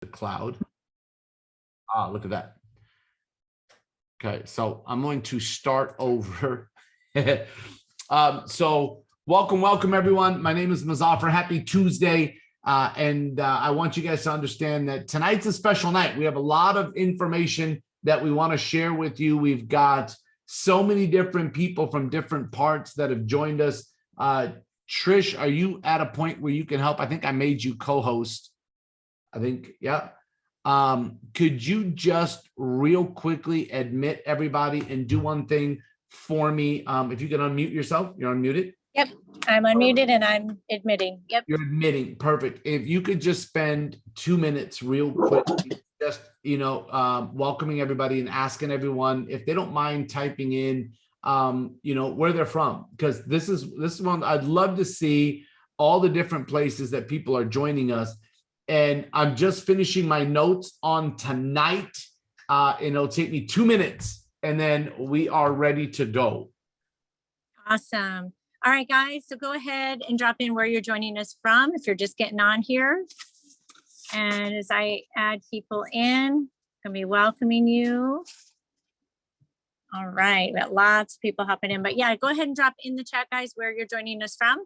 the cloud. Ah, look at that. Okay, so I'm going to start over. So welcome everyone. My name is Muzafer. Happy Tuesday. I want you guys to understand that tonight's a special night. We have a lot of information that we want to share with you. We've got so many different people from different parts that have joined us. Trish, are you at a point where you can help? I think I made you co-host. I think, yeah. Could you just real quickly admit everybody and do one thing for me? If you can unmute yourself, you're unmuted. Yep, I'm unmuted and I'm admitting. Yep. You're admitting. Perfect. If you could just spend 2 minutes real quick, just, welcoming everybody and asking everyone if they don't mind typing in, where they're from, because this is one I'd love to see all the different places that people are joining us. And I'm just finishing my notes on tonight. And it'll take me 2 minutes and then we are ready to go. Awesome. All right, guys. So go ahead and drop in where you're joining us from if you're just getting on here. And as I add people in, I'm going to be welcoming you. All right. We got lots of people hopping in. But yeah, go ahead and drop in the chat, guys, where you're joining us from.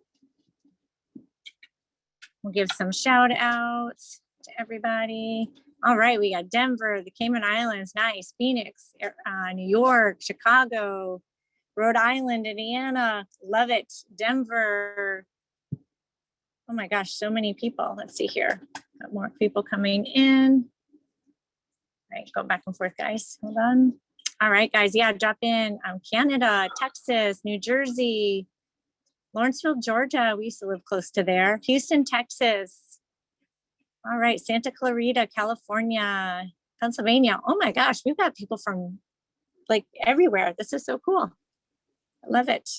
We'll give some shout outs to everybody. All right, we got Denver, the Cayman Islands, nice. Phoenix, New York, Chicago, Rhode Island, Indiana, love it. Denver. Oh my gosh, so many people. Let's see here. Got more people coming in. All right, go back and forth, guys. Hold on. All right, guys. Yeah, drop in. Canada, Texas, New Jersey, Lawrenceville, Georgia. We used to live close to there. Houston, Texas. All right. Santa Clarita, California, Pennsylvania. Oh my gosh. We've got people from like everywhere. This is so cool. I love it.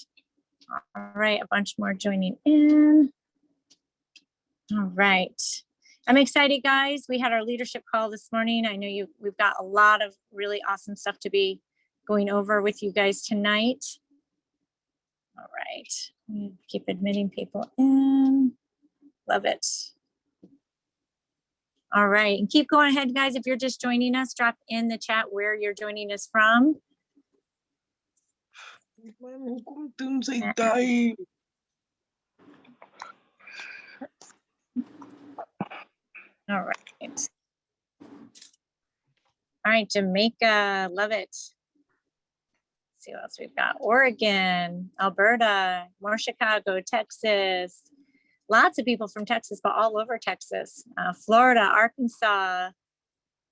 All right. A bunch more joining in. All right. I'm excited, guys. We had our leadership call this morning. I know we've got a lot of really awesome stuff to be going over with you guys tonight. All right. Keep admitting people in. Love it. All right. And keep going ahead, guys. If you're just joining us, drop in the chat where you're joining us from. All right. All right. Jamaica. Love it. See what else we've got. Oregon, Alberta, more Chicago, Texas. Lots of people from Texas, but all over Texas. Florida, Arkansas,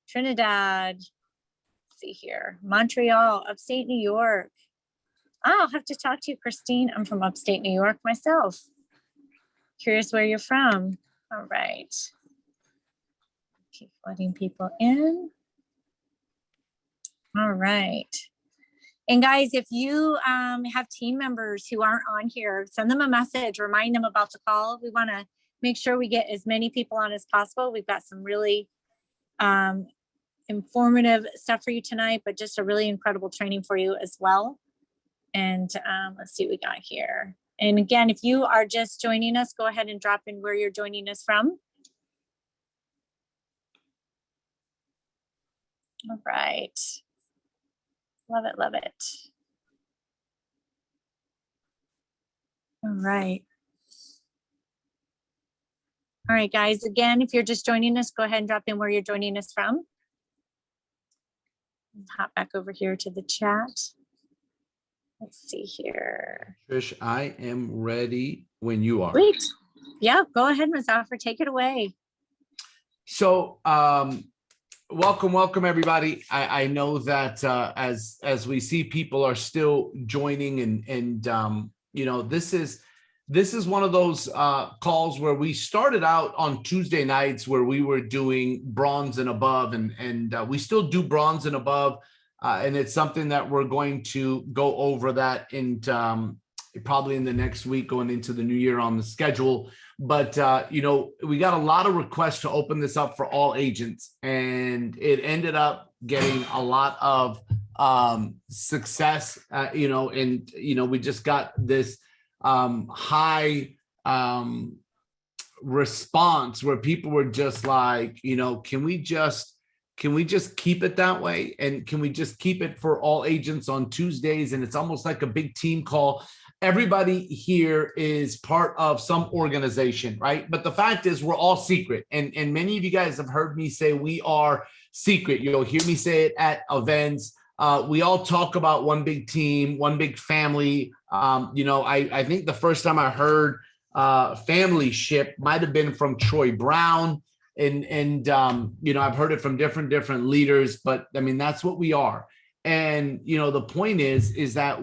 Trinidad. Let's see here. Montreal, upstate New York. I'll have to talk to you, Christine. I'm from upstate New York myself. Curious where you're from. All right. Keep letting people in. All right. And guys, if you have team members who aren't on here, send them a message, remind them about the call. We want to make sure we get as many people on as possible. We've got some really informative stuff for you tonight, but just a really incredible training for you as well. And let's see what we got here. And again, if you are just joining us, go ahead and drop in where you're joining us from. All right. Love it, love it. All right. All right, guys. Again, if you're just joining us, go ahead and drop in where you're joining us from. Hop back over here to the chat. Let's see here. Trish, I am ready when you are. Great. Yeah, go ahead, Muzafer. Take it away. So, welcome everybody. I know that as we see people are still joining and this is one of those calls where we started out on Tuesday nights where we were doing bronze and above and we still do bronze and above and it's something that we're going to go over that in probably in the next week going into the new year on the schedule. But, we got a lot of requests to open this up for all agents, and it ended up getting a lot of success, we just got this high response where people were just like, can we just keep it that way? And can we just keep it for all agents on Tuesdays? And it's almost like a big team call. Everybody here is part of some organization, right? But the fact is we're all secret. And many of you guys have heard me say we are secret. You'll hear me say it at events. We all talk about one big team, one big family. I think the first time I heard family ship might have been from Troy Brown. And I've heard it from different leaders, but I mean, that's what we are. And, the point is that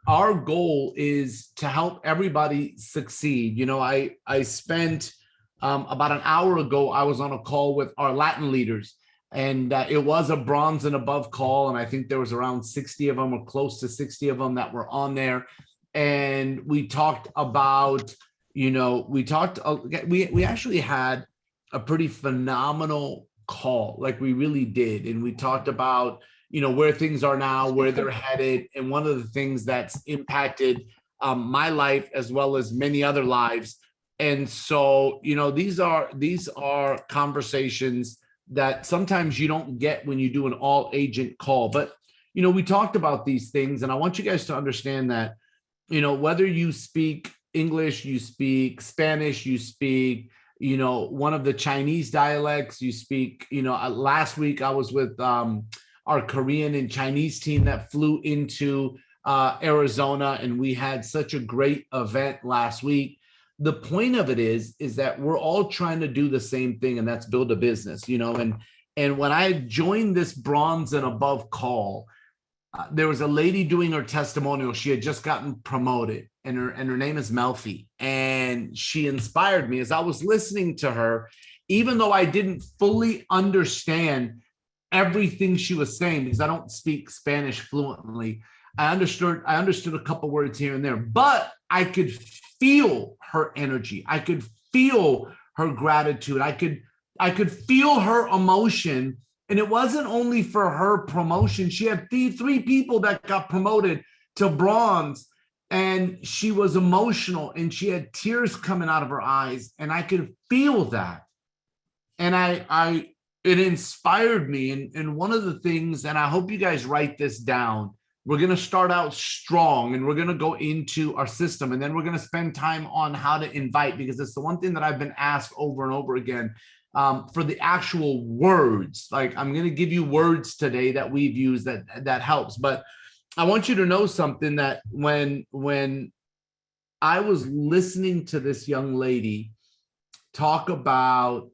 our goal is to help everybody succeed. I spent about an hour ago, I was on a call with our Latin leaders, and it was a bronze and above call. And I think there was around 60 of them or close to 60 of them that were on there. And we talked about, we actually had a pretty phenomenal call, like we really did. And we talked about, where things are now, where they're headed. And one of the things that's impacted my life as well as many other lives. And so, these are conversations that sometimes you don't get when you do an all agent call. But, we talked about these things, and I want you guys to understand that, whether you speak English, you speak Spanish, you speak, one of the Chinese dialects, you speak, last week I was with our Korean and Chinese team that flew into Arizona, and we had such a great event last week. The point of it is that we're all trying to do the same thing, and that's build a business, and when I joined this bronze and above call, there was a lady doing her testimonial. She had just gotten promoted, and her name is Najfi, and she inspired me as I was listening to her, even though I didn't fully understand everything she was saying because I don't speak Spanish fluently. I understood a couple words here and there, but I could feel her energy. I could feel her gratitude. I could feel her emotion. And it wasn't only for her promotion. She had three people that got promoted to bronze, and she was emotional and she had tears coming out of her eyes. And I could feel that. And it inspired me. And one of the things, and I hope you guys write this down, we're going to start out strong and we're going to go into our system, and then we're going to spend time on how to invite, because it's the one thing that I've been asked over and over again for the actual words. Like, I'm going to give you words today that we've used that helps. But I want you to know something, that when I was listening to this young lady talk about,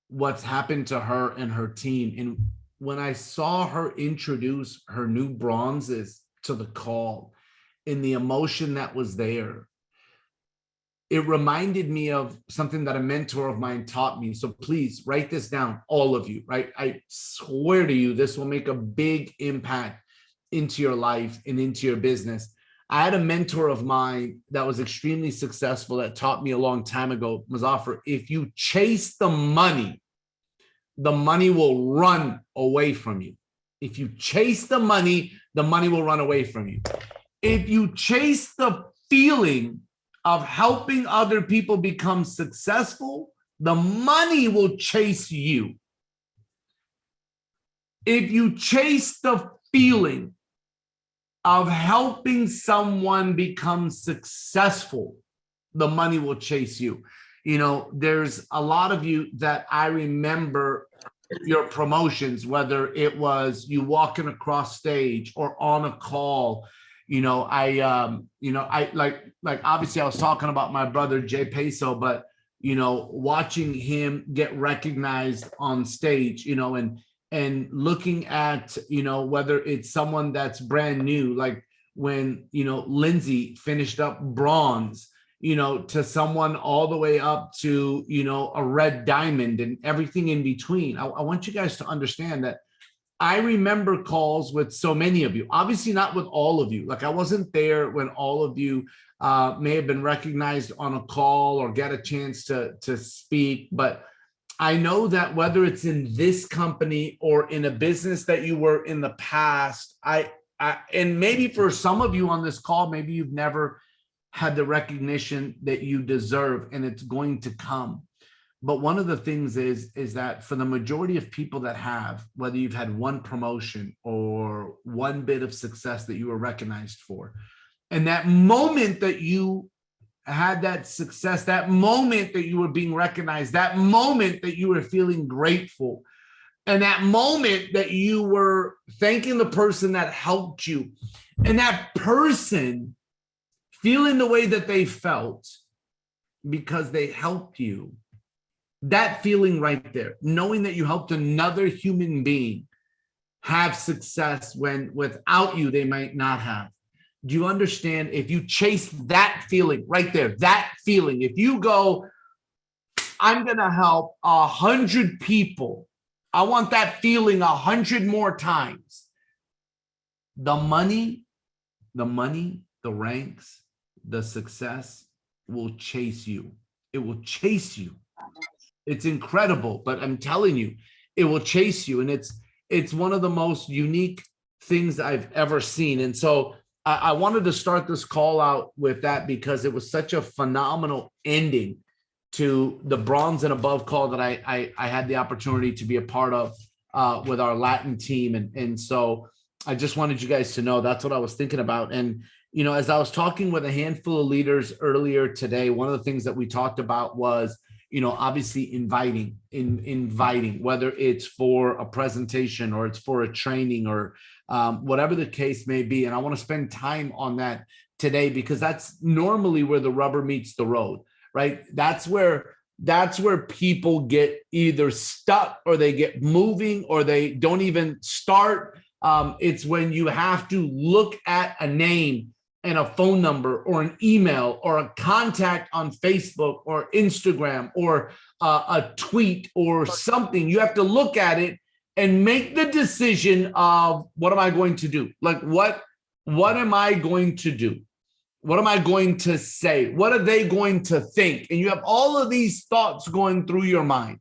what's happened to her and her team, and when I saw her introduce her new bronzes to the call and the emotion that was there, it reminded me of something that a mentor of mine taught me. So please write this down, all of you, right? I swear to you, this will make a big impact into your life and into your business. I had a mentor of mine that was extremely successful that taught me a long time ago, Muzafer, if you chase the money will run away from you. If you chase the money will run away from you. If you chase the feeling of helping other people become successful, the money will chase you. If you chase the feeling of helping someone become successful, the money will chase you. There's a lot of you that I remember your promotions, whether it was you walking across stage or on a call. I obviously I was talking about my brother Jay Peso, but watching him get recognized on stage, and looking at, whether it's someone that's brand new, like when, Lindsay finished up bronze, to someone all the way up to, a red diamond and everything in between. I want you guys to understand that I remember calls with so many of you, obviously not with all of you. Like, I wasn't there when all of you may have been recognized on a call or get a chance to speak, but I know that whether it's in this company or in a business that you were in the past, and maybe for some of you on this call, maybe you've never had the recognition that you deserve, and it's going to come. But one of the things is that for the majority of people that have, whether you've had one promotion or one bit of success that you were recognized for, and that moment that you had that success, that moment that you were being recognized, that moment that you were feeling grateful, and that moment that you were thanking the person that helped you, and that person feeling the way that they felt because they helped you, that feeling right there, knowing that you helped another human being have success when without you, they might not have. Do you understand? If you chase that feeling right there, that feeling, if you go, I'm going to help 100 people, I want that feeling 100 more times. The money, the ranks, the success will chase you. It will chase you. It's incredible, but I'm telling you, it will chase you. And it's one of the most unique things I've ever seen. And so I wanted to start this call out with that because it was such a phenomenal ending to the bronze and above call that I had the opportunity to be a part of with our Latin team. And so I just wanted you guys to know that's what I was thinking about. And, you know, as I was talking with a handful of leaders earlier today, one of the things that we talked about was, you know, obviously inviting, whether it's for a presentation or it's for a training or whatever the case may be. And I want to spend time on that today because that's normally where the rubber meets the road, right? That's where people get either stuck or they get moving or they don't even start. It's when you have to look at a name and a phone number or an email or a contact on Facebook or Instagram or a tweet or something. You have to look at it and make the decision of what am I going to do? Like what am I going to do? What am I going to say? What are they going to think? And you have all of these thoughts going through your mind.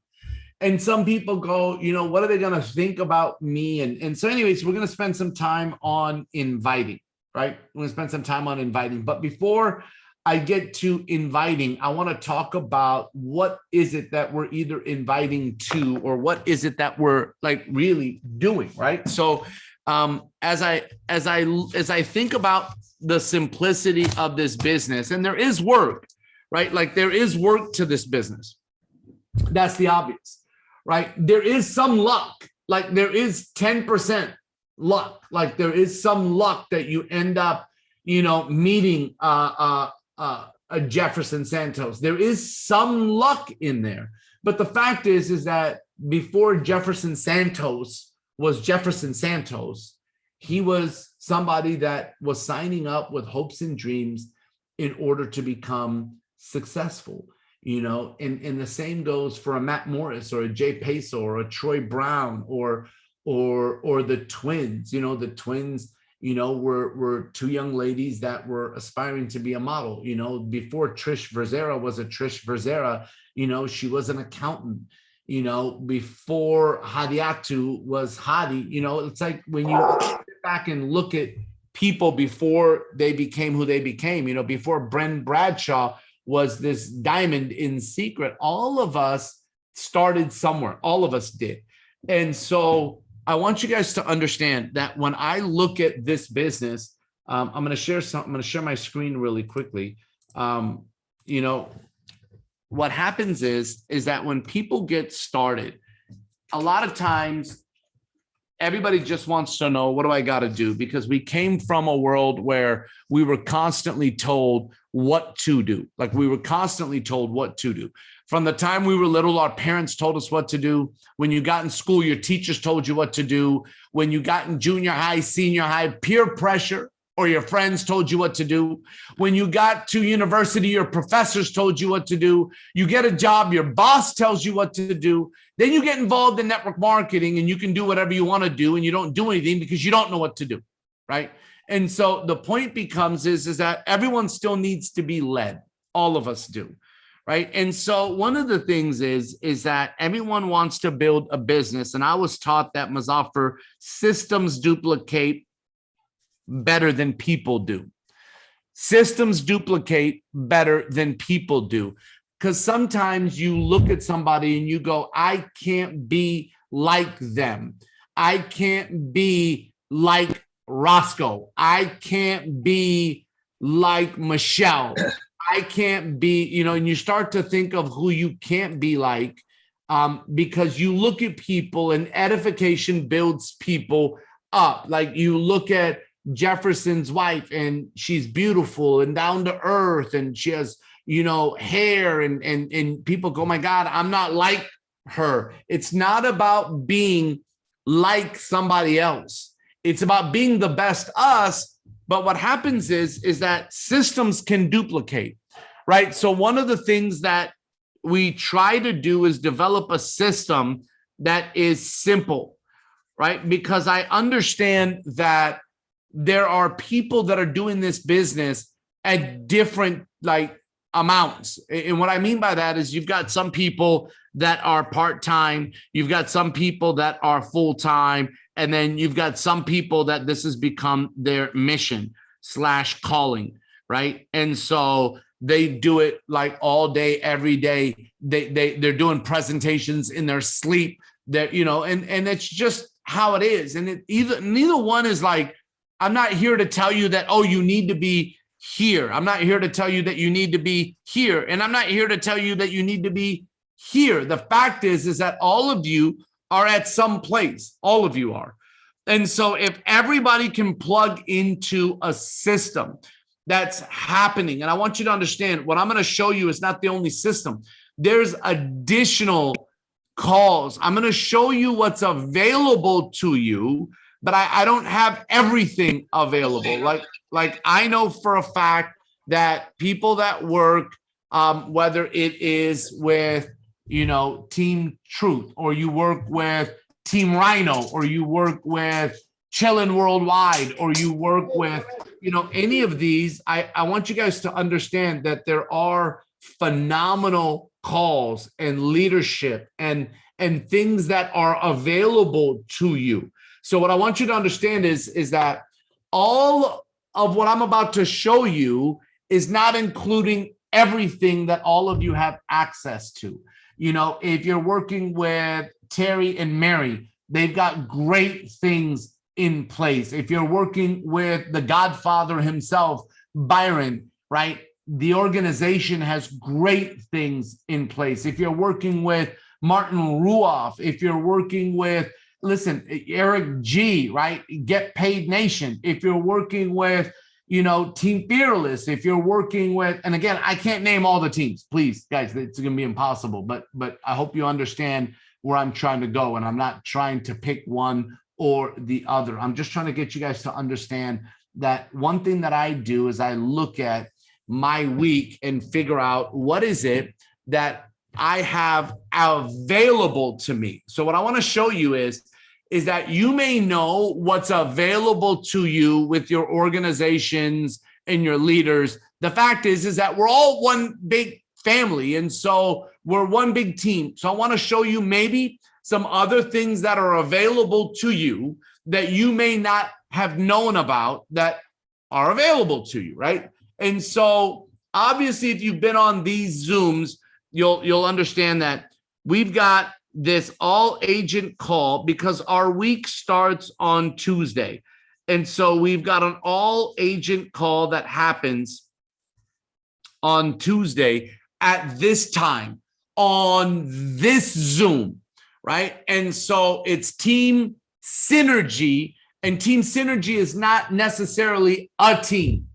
And some people go, you know, what are they going to think about me? And so anyways, we're going to spend some time on inviting. Right? We're going to spend some time on inviting. But before I get to inviting, I want to talk about what is it that we're either inviting to or what is it that we're like really doing, right? So as I think about the simplicity of this business, and there is work, right? Like there is work to this business. That's the obvious, right? There is some luck, like there is 10% luck, like there is some luck that you end up, you know, meeting a Jefferson Santos. There is some luck in there, but the fact is that before Jefferson Santos was Jefferson Santos, he was somebody that was signing up with hopes and dreams in order to become successful, you know, and the same goes for a Matt Morris or a Jay Peso or a Troy Brown or the twins. You know, the twins, you know, were two young ladies that were aspiring to be a model. You know, before Trish Verzera was a Trish Verzera, you know, she was an accountant. You know, before Hadiatu was Hadi, you know, it's like when you sit back and look at people before they became who they became, you know, before Bren Bradshaw was this diamond in Seacret, all of us started somewhere. All of us did. And so I want you guys to understand that when I look at this business, I'm going to share something. I'm going to share my screen really quickly. You know, what happens is that when people get started, a lot of times everybody just wants to know, what do I got to do? Because we came from a world where we were constantly told what to do. Like we were constantly told what to do. From the time we were little, our parents told us what to do. When you got in school, your teachers told you what to do. When you got in junior high, senior high, peer pressure or your friends told you what to do. When you got to university, your professors told you what to do. You get a job, your boss tells you what to do. Then you get involved in network marketing and you can do whatever you want to do and you don't do anything because you don't know what to do, right? And so the point becomes is that everyone still needs to be led. All of us do. Right. And so one of the things is that everyone wants to build a business. And I was taught that, Muzafer, systems duplicate better than people do. Systems duplicate better than people do. Because sometimes you look at somebody and you go, I can't be like them. I can't be like Roscoe. I can't be like Michelle. I can't be, and you start to think of who you can't be like, because you look at people and edification builds people up. Like you look at Jefferson's wife and she's beautiful and down to earth and she has, hair and people go, oh my God, I'm not like her. It's not about being like somebody else. It's about being the best us. But what happens is that systems can duplicate, right? So one of the things that we try to do is develop a system that is simple, right? Because I understand that there are people that are doing this business at different amounts. And what I mean by that is you've got some people that are part-time, you've got some people that are full-time, and then you've got some people that this has become their mission / calling, right? And so they do it like all day, every day. They're doing presentations in their sleep. That and it's just how it is. And neither one is like, I'm not here to tell you that, oh, you need to be here. I'm not here to tell you that you need to be here. And I'm not here to tell you that you need to be here. The fact is that all of you are at some place. All of you are. And so if everybody can plug into a system that's happening, and I want you to understand what I'm going to show you is not the only system. There's additional calls. I'm going to show you what's available to you, but I don't have everything available. Like I know for a fact that people that work, whether it is with, Team Truth, or you work with Team Rhino, or you work with Chillin' Worldwide, or you work with, any of these, I want you guys to understand that there are phenomenal calls and leadership and things that are available to you. So what I want you to understand is that all of what I'm about to show you is not including everything that all of you have access to. If you're working with Terry and Mary, they've got great things in place. If you're working with the Godfather himself, Byron, right? The organization has great things in place. If you're working with Martin Ruoff, if you're working with, Eric G, right? Get Paid Nation. If you're working with, Team Fearless, if you're working with, and again, I can't name all the teams, please, guys, it's going to be impossible, but I hope you understand where I'm trying to go. And I'm not trying to pick one or the other. I'm just trying to get you guys to understand that one thing that I do is I look at my week and figure out what is it that I have available to me. So what I want to show you is that you may know what's available to you with your organizations and your leaders. The fact is that we're all one big family. And so we're one big team. So I want to show you maybe some other things that are available to you that you may not have known about that are available to you, right? And so obviously, if you've been on these Zooms, you'll understand that we've got this all agent call because our week starts on Tuesday. And so we've got an all agent call that happens on Tuesday at this time on this Zoom, right? And so it's Team Synergy, and Team Synergy is not necessarily a team.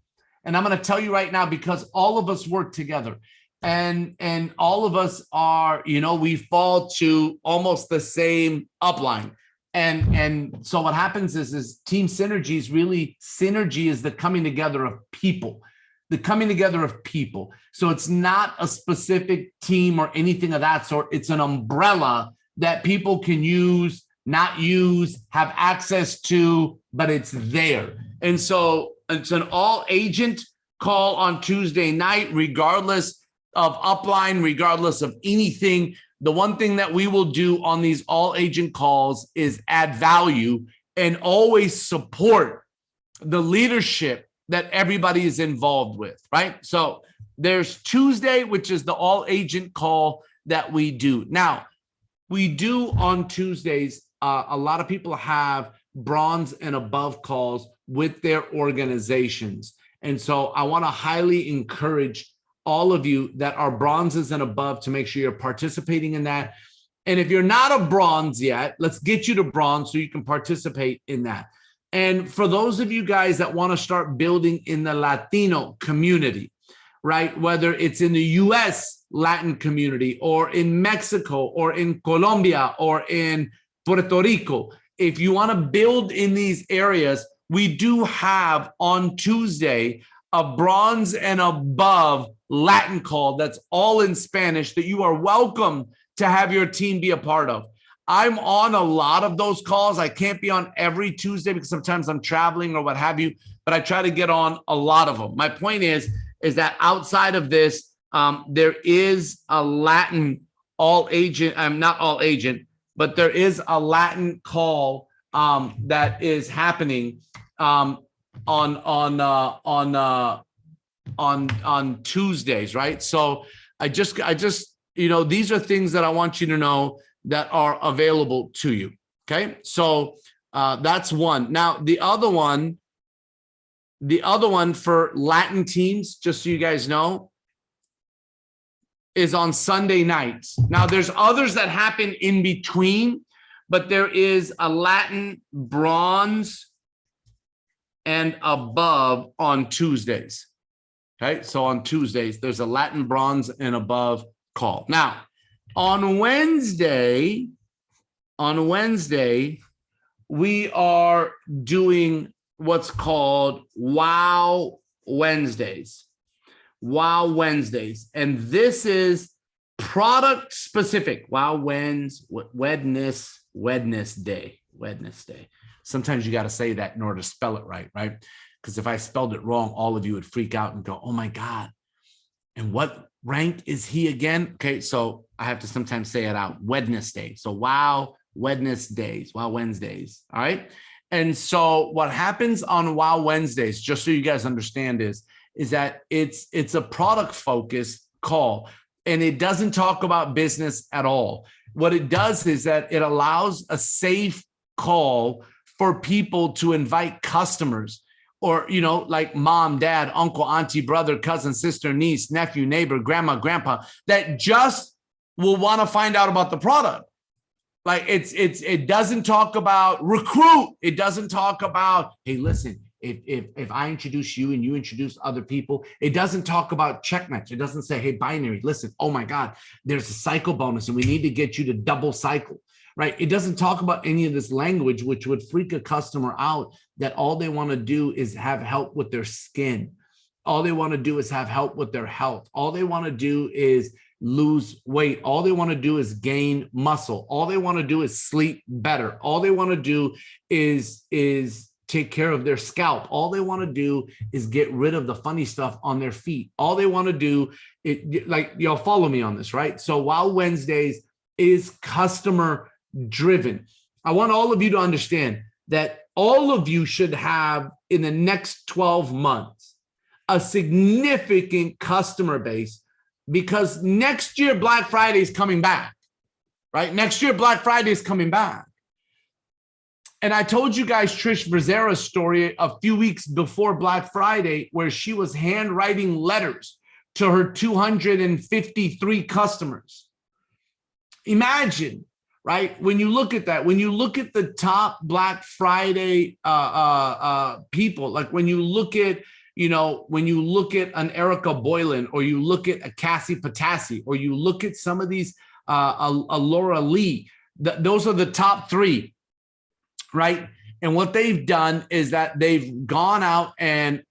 And I'm going to tell you right now, because all of us work together. And all of us are, we fall to almost the same upline. And so what happens is Team Synergy is really, synergy is the coming together of people, So it's not a specific team or anything of that sort. It's an umbrella that people can use, not use, have access to, but it's there. And so it's an all agent call on Tuesday night, regardless of upline, regardless of anything. The one thing that we will do on these all agent calls is add value and always support the leadership that everybody is involved with, right? So there's Tuesday, which is the all agent call that we do. Now, we do on Tuesdays, a lot of people have bronze and above calls with their organizations. And so I want to highly encourage all of you that are bronzes and above to make sure you're participating in that. And if you're not a bronze yet, let's get you to bronze so you can participate in that. And for those of you guys that want to start building in the Latino community, right? Whether it's in the US Latin community or in Mexico or in Colombia or in Puerto Rico, if you want to build in these areas, we do have on Tuesday a bronze and above Latin call that's all in Spanish that you are welcome to have your team be a part of. I'm on a lot of those calls. I can't be on every Tuesday because sometimes I'm traveling or what have you, but I try to get on a lot of them. My point is that outside of this, there is a Latin all agent, I'm not all agent, but there is a Latin call that is happening on Tuesdays, right? So I just, these are things that I want you to know that are available to you. Okay, so that's one. Now the other one for Latin teams, just so you guys know, is on Sunday nights. Now there's others that happen in between, but there is a Latin bronze and above on Tuesdays. Okay, so on Tuesdays, there's a Latin bronze and above call. Now, on Wednesday, we are doing what's called Wow Wednesdays. Wow Wednesdays. And this is product specific. Wow Wednesday. Sometimes you got to say that in order to spell it right? Because if I spelled it wrong, all of you would freak out and go, oh my God. And what rank is he again? Okay, so I have to sometimes say it out. Wednesday. So Wow Wednesdays. All right. And so what happens on Wow Wednesdays, just so you guys understand, is that it's a product focused call, and it doesn't talk about business at all. What it does is that it allows a safe call for people to invite customers, or, like mom, dad, uncle, auntie, brother, cousin, sister, niece, nephew, neighbor, grandma, grandpa, that just will want to find out about the product. Like it doesn't talk about recruit. It doesn't talk about, hey, listen, if I introduce you and you introduce other people, it doesn't talk about check match. It doesn't say, hey, binary, listen, oh my God, there's a cycle bonus and we need to get you to double cycle. Right? It doesn't talk about any of this language, which would freak a customer out, that all they want to do is have help with their skin. All they want to do is have help with their health. All they want to do is lose weight. All they want to do is gain muscle. All they want to do is sleep better. All they want to do is take care of their scalp. All they want to do is get rid of the funny stuff on their feet. All they want to do, like, y'all follow me on this, right? So Wow Wednesdays is customer driven. I want all of you to understand that all of you should have, in the next 12 months, a significant customer base, because next year Black Friday is coming back, right? Next year Black Friday is coming back. And I told you guys Trish Verzera's story a few weeks before Black Friday, where she was handwriting letters to her 253 customers. Imagine, right? When you look at that, when you look at the top Black Friday people, like when you look at, when you look at an Erica Boylan, or you look at a Cassie Patassi, or you look at some of these, a Laura Lee, those are the top three, right? And what they've done is that they've gone out and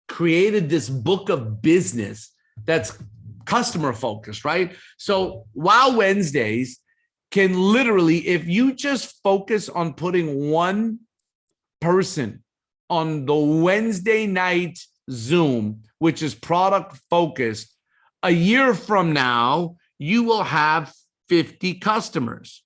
created this book of business that's customer focused, right? So Wow Wednesdays can literally, if you just focus on putting one person on the Wednesday night Zoom, which is product focused, a year from now, you will have 50 customers.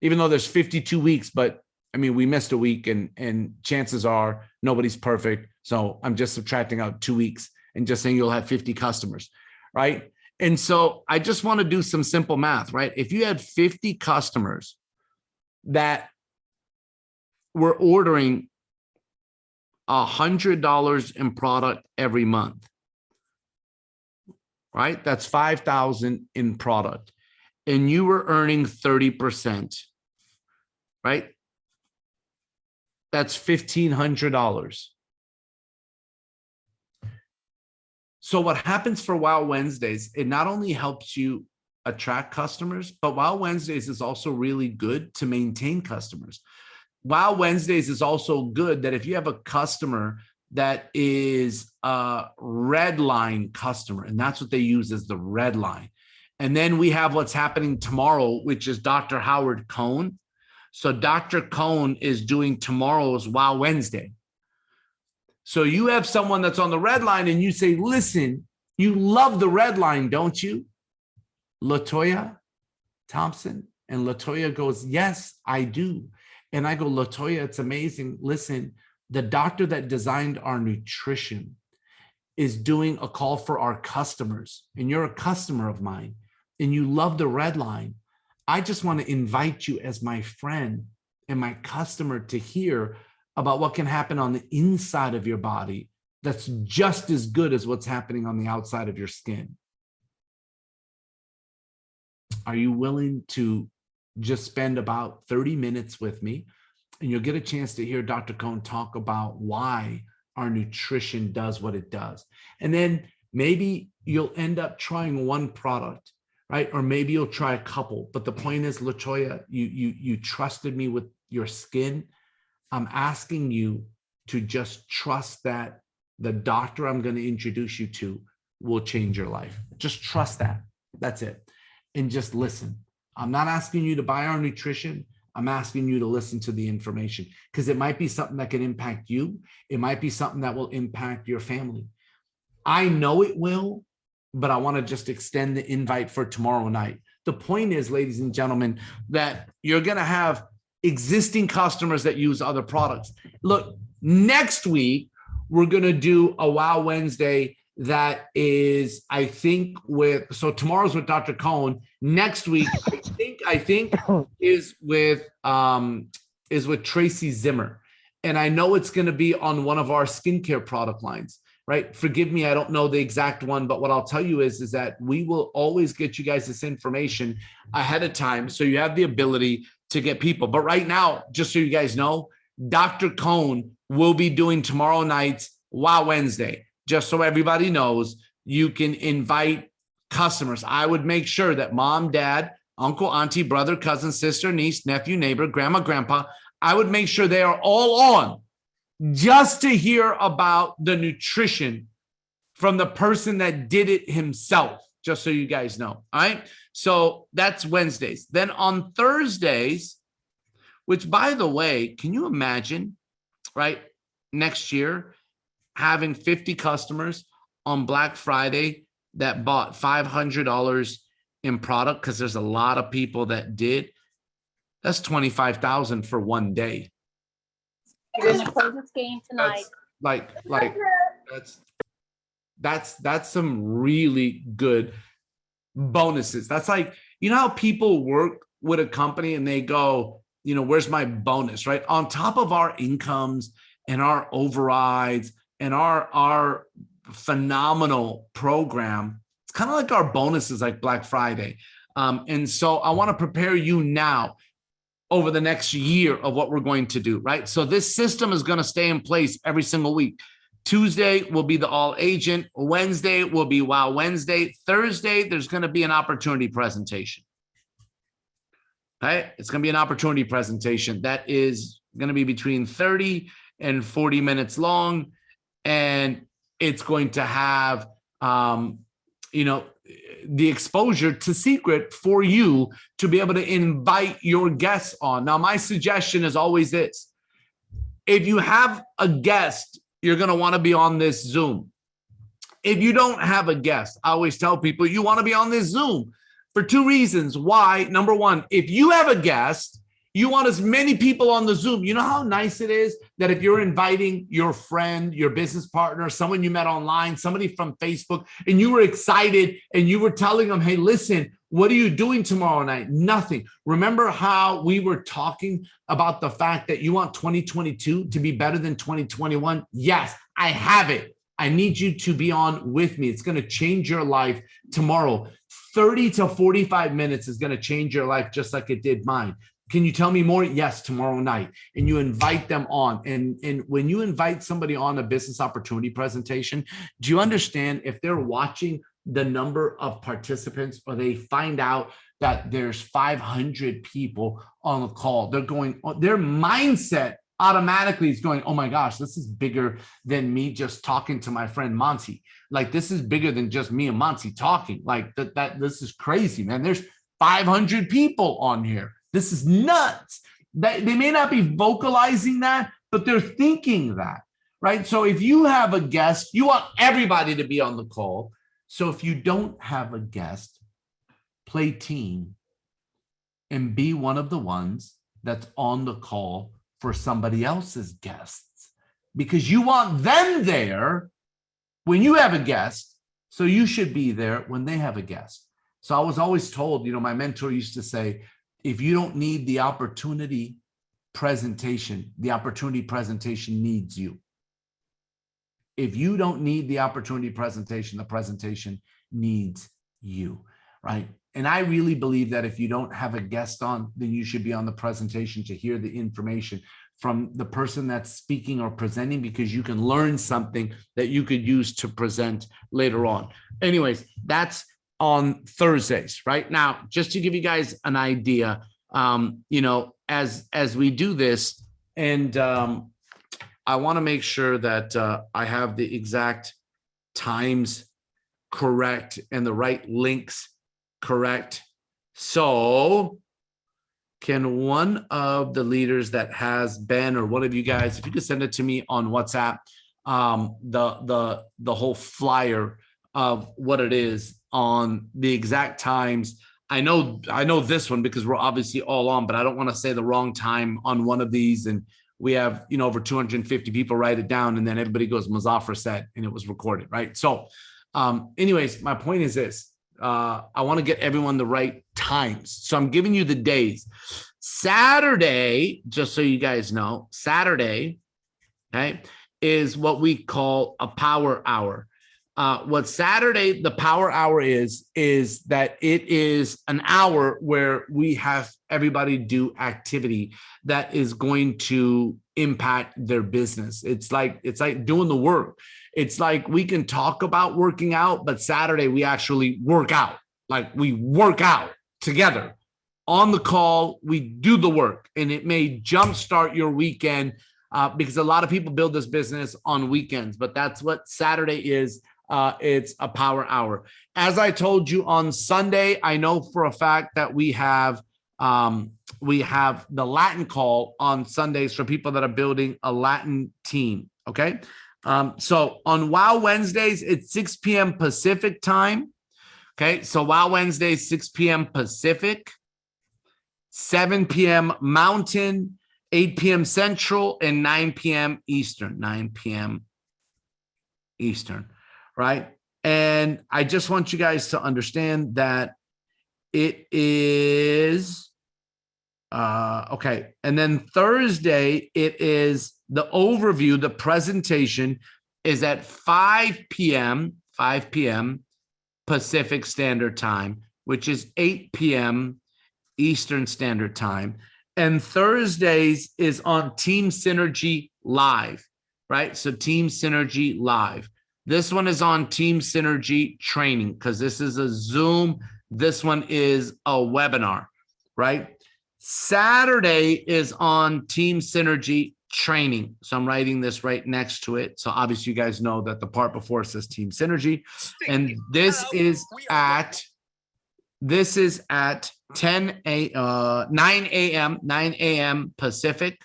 Even though there's 52 weeks, but I mean, we missed a week, and chances are nobody's perfect. So I'm just subtracting out 2 weeks and just saying you'll have 50 customers, right? And so I just want to do some simple math, right? If you had 50 customers that were ordering $100 in product every month, right? That's 5,000 in product, and you were earning 30%, right? That's $1,500. So what happens for Wow Wednesdays, it not only helps you attract customers, but Wow Wednesdays is also really good to maintain customers. Wow Wednesdays is also good that if you have a customer that is a red line customer, and that's what they use as the red line. And then we have what's happening tomorrow, which is Dr. Howard Cohn. So Dr. Cohn is doing tomorrow's Wow Wednesday. So you have someone that's on the red line and you say, listen, you love the red line, don't you? LaToya Thompson. And LaToya goes, yes, I do. And I go, LaToya, it's amazing. Listen, the doctor that designed our nutrition is doing a call for our customers, and you're a customer of mine, and you love the red line. I just want to invite you as my friend and my customer to hear about what can happen on the inside of your body that's just as good as what's happening on the outside of your skin. Are you willing to just spend about 30 minutes with me, and you'll get a chance to hear Dr. Cohn talk about why our nutrition does what it does. And then maybe you'll end up trying one product, right? Or maybe you'll try a couple. But the point is, LaToya, you trusted me with your skin. I'm asking you to just trust that the doctor I'm going to introduce you to will change your life. Just trust that. That's it. And just listen. I'm not asking you to buy our nutrition. I'm asking you to listen to the information, because it might be something that can impact you. It might be something that will impact your family. I know it will, but I want to just extend the invite for tomorrow night. The point is, ladies and gentlemen, that you're going to have existing customers that use other products. Look, next week, we're going to do a Wow Wednesday that is, I think, so tomorrow's with Dr. Cohn. Next week, I think is with Tracy Zimmer. And I know it's going to be on one of our skincare product lines, right? Forgive me, I don't know the exact one, but what I'll tell you is that we will always get you guys this information ahead of time, so you have the ability to get people. But right now, just so you guys know, Dr. Cohn will be doing tomorrow night's Wow Wednesday. Just so everybody knows, you can invite customers. I would make sure that mom, dad, uncle, auntie, brother, cousin, sister, niece, nephew, neighbor, grandma, grandpa, I would make sure they are all on just to hear about the nutrition from the person that did it himself, just so you guys know. All right. So that's Wednesdays. Then on Thursdays, which, by the way, can you imagine, right, next year having 50 customers on Black Friday that bought $500 in product, because there's a lot of people that did. That's $25,000 for one day. You're gonna play this game tonight. That's some really good bonuses. That's like, you know how people work with a company and they go, you know, where's my bonus, right? On top of our incomes and our overrides and our phenomenal program, it's kind of like our bonuses, like Black Friday. And so I want to prepare you now over the next year of what we're going to do, right? So this system is going to stay in place every single week. Tuesday will be the all agent. Wednesday will be Wow Wednesday. Thursday, there's going to be an opportunity presentation. Right? It's going to be an opportunity presentation that is going to be between 30 and 40 minutes long. And it's going to have, the exposure to Seacret for you to be able to invite your guests on. Now, my suggestion is always this. If you have a guest, you're going to want to be on this Zoom. If you don't have a guest, I always tell people you want to be on this Zoom for two reasons. Why? Number one, if you have a guest, You want as many people on the Zoom. You know how nice it is that if you're inviting your friend, your business partner, someone you met online, somebody from Facebook, and you were excited and you were telling them, hey, listen, what are you doing tomorrow night? Nothing. Remember how we were talking about the fact that you want 2022 to be better than 2021? Yes, I have it. I need you to be on with me. It's going to change your life tomorrow. 30 to 45 minutes is going to change your life just like it did mine. Can you tell me more? Yes, tomorrow night. And you invite them on. And when you invite somebody on a business opportunity presentation, do you understand if they're watching the number of participants or they find out that there's 500 people on the call, they're going, their mindset automatically is going, oh my gosh, this is bigger than me just talking to my friend Monty. Like, this is bigger than just me and Monty talking. Like that this is crazy, man. There's 500 people on here. This is nuts. They may not be vocalizing that, but they're thinking that, right? So if you have a guest, you want everybody to be on the call. So if you don't have a guest, play team and be one of the ones that's on the call for somebody else's guests, because you want them there when you have a guest. So you should be there when they have a guest. So I was always told, my mentor used to say, if you don't need the opportunity presentation, the opportunity presentation needs you. If you don't need the opportunity presentation, the presentation needs you, right? And I really believe that if you don't have a guest on, then you should be on the presentation to hear the information from the person that's speaking or presenting, because you can learn something that you could use to present later on. Anyways, that's on Thursdays. Right now, just to give you guys an idea, as we do this, and I want to make sure that I have the exact times correct and the right links correct. So can one of the leaders that has been, or one of you guys, if you could send it to me on WhatsApp, the whole flyer of what it is on the exact times. I know this one because we're obviously all on, but I don't want to say the wrong time on one of these. And we have, over 250 people write it down, and then everybody goes, Muzafer said, and it was recorded, right? So anyways, my point is this. I want to get everyone the right times. So I'm giving you the days. Saturday, just so you guys know, Saturday, okay, is what we call a power hour. What Saturday, the power hour is that it is an hour where we have everybody do activity that is going to impact their business. It's like doing the work. It's like we can talk about working out, but Saturday we actually work out. Like, we work out together on the call. We do the work, and it may jumpstart your weekend because a lot of people build this business on weekends, but that's what Saturday is. It's a power hour. As I told you on Sunday, I know for a fact that we have the Latin call on Sundays for people that are building a Latin team. Okay. So on Wow Wednesdays, it's 6 p.m. Pacific time. Okay. So Wow Wednesdays, 6 p.m. Pacific, 7 p.m. Mountain, 8 p.m. Central, and 9 p.m. Eastern, 9 p.m. Eastern. Right. And I just want you guys to understand that it is okay. And then Thursday, it is the overview. The presentation is at 5 p.m. Pacific Standard Time, which is 8 p.m. Eastern Standard Time. And Thursdays is on Team Synergy Live, right? So Team Synergy Live. This one is on Team Synergy Training because this is a Zoom. This one is a webinar, right? Saturday is on Team Synergy Training. So I'm writing this right next to it. So obviously you guys know that the part before says Team Synergy. And this is at 9 a.m. Pacific,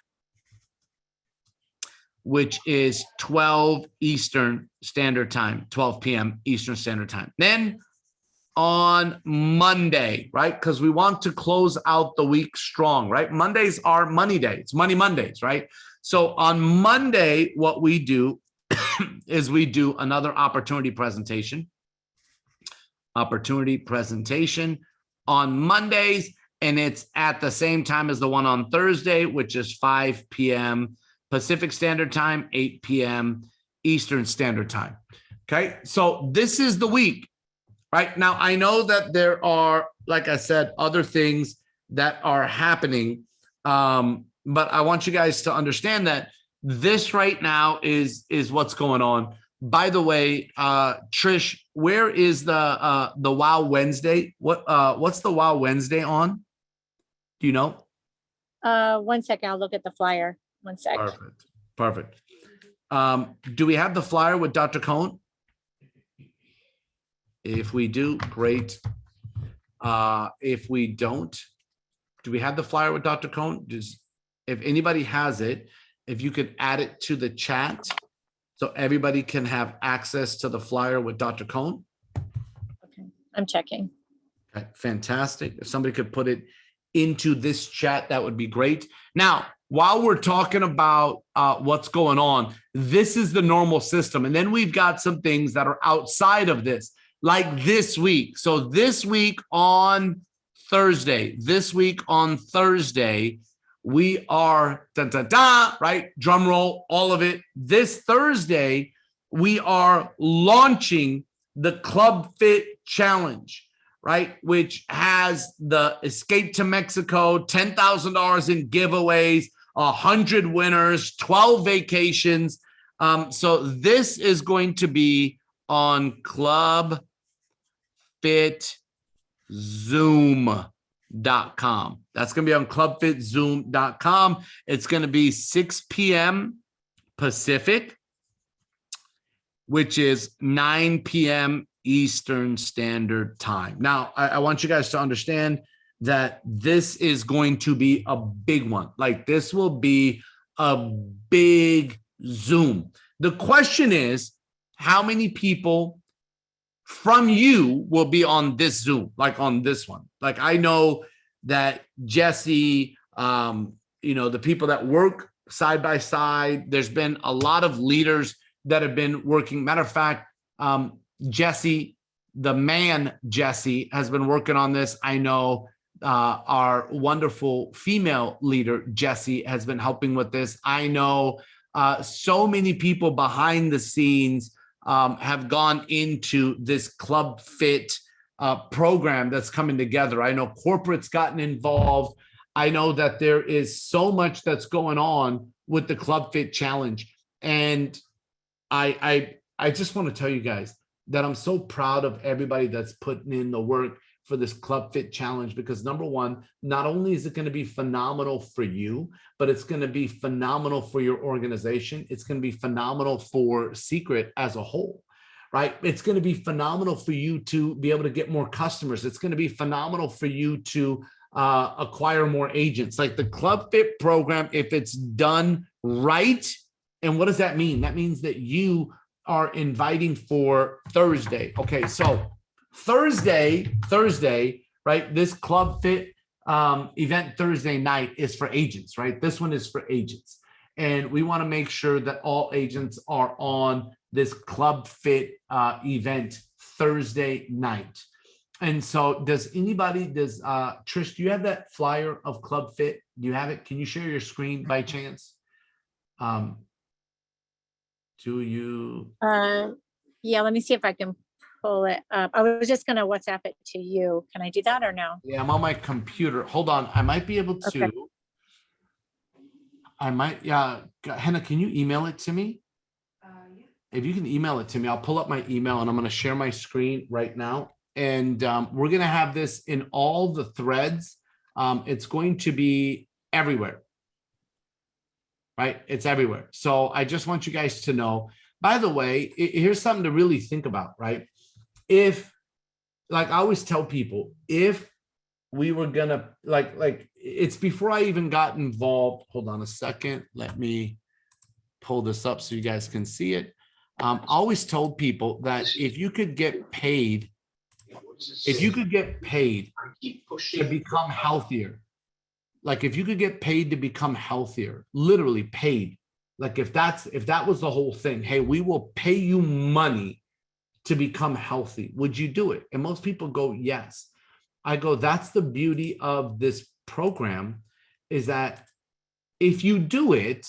which is 12 Eastern Standard Time, 12 p.m. Eastern Standard Time. Then on Monday, right? Because we want to close out the week strong, right? Mondays are money day. It's Money Mondays, right? So on Monday, what we do is we do another opportunity presentation on Mondays, and it's at the same time as the one on Thursday, which is 5 p.m. Pacific Standard Time, 8 p.m. Eastern Standard Time. Okay, so this is the week, right? Now, I know that there are, like I said, other things that are happening, but I want you guys to understand that this right now is what's going on. By the way, Trish, where is the Wow Wednesday? What's the Wow Wednesday on? Do you know? 1 second, I'll look at the flyer. 1 sec. Perfect. Do we have the flyer with Dr. Cohn? If we do, great. If we don't, do we have the flyer with Dr. Cohn? If anybody has it, if you could add it to the chat so everybody can have access to the flyer with Dr. Cohn. Okay, I'm checking. Okay, fantastic. If somebody could put it into this chat, that would be great. Now, while we're talking about what's going on, this is the normal system. And then we've got some things that are outside of this, like this week. So this week on Thursday, we are, right? Drum roll, all of it. This Thursday, we are launching the Clubfit Challenge, right? Which has the Escape to Mexico, $10,000 in giveaways, 100 winners, 12 vacations. So this is going to be on clubfitzoom.com. That's going to be on clubfitzoom.com. It's going to be 6 p.m. Pacific, which is 9 p.m. Eastern Standard Time. Now, I want you guys to understand that this is going to be a big one. Like, this will be a big Zoom. The question is, how many people from you will be on this Zoom, like on this one? Like, I know that Jesse, the people that work side by side, there's been a lot of leaders that have been working. Matter of fact, Jesse, the man Jesse, has been working on this. I know our wonderful female leader, Jesse, has been helping with this. I know so many people behind the scenes have gone into this Clubfit program that's coming together. I know corporate's gotten involved. I know that there is so much that's going on with the Clubfit Challenge. And I just want to tell you guys that I'm so proud of everybody that's putting in the work for this Clubfit Challenge, because number one, not only is it going to be phenomenal for you, but it's going to be phenomenal for your organization. It's going to be phenomenal for Seacret as a whole, right? It's going to be phenomenal for you to be able to get more customers. It's going to be phenomenal for you to acquire more agents. Like the Clubfit program, if it's done right. And what does that mean? That means that you are inviting for Thursday. Okay, so Thursday, right? This Clubfit event Thursday night is for agents, right? This one is for agents. And we want to make sure that all agents are on this Clubfit event Thursday night. And so Trish, do you have that flyer of Clubfit? Do you have it? Can you share your screen by chance? Do you? Yeah, let me see if I can pull it up. I was just going to WhatsApp it to you. Can I do that or no? Yeah, I'm on my computer. Hold on. I might be able to. Okay. Henna, can you email it to me? Yeah. If you can email it to me, I'll pull up my email and I'm going to share my screen right now. And we're going to have this in all the threads. It's going to be everywhere. Right? It's everywhere. So I just want you guys to know, by the way, here's something to really think about, right? If, like I always tell people, if we were gonna, like it's before I even got involved. Hold on a second. Let me pull this up so you guys can see it. I always told people that if you could get paid if you could get paid to become healthier, like if you could get paid to become healthier, literally paid, like if that was the whole thing, hey, we will pay you money to become healthy, would you do it? And most people go, yes. I go, that's the beauty of this program, is that if you do it,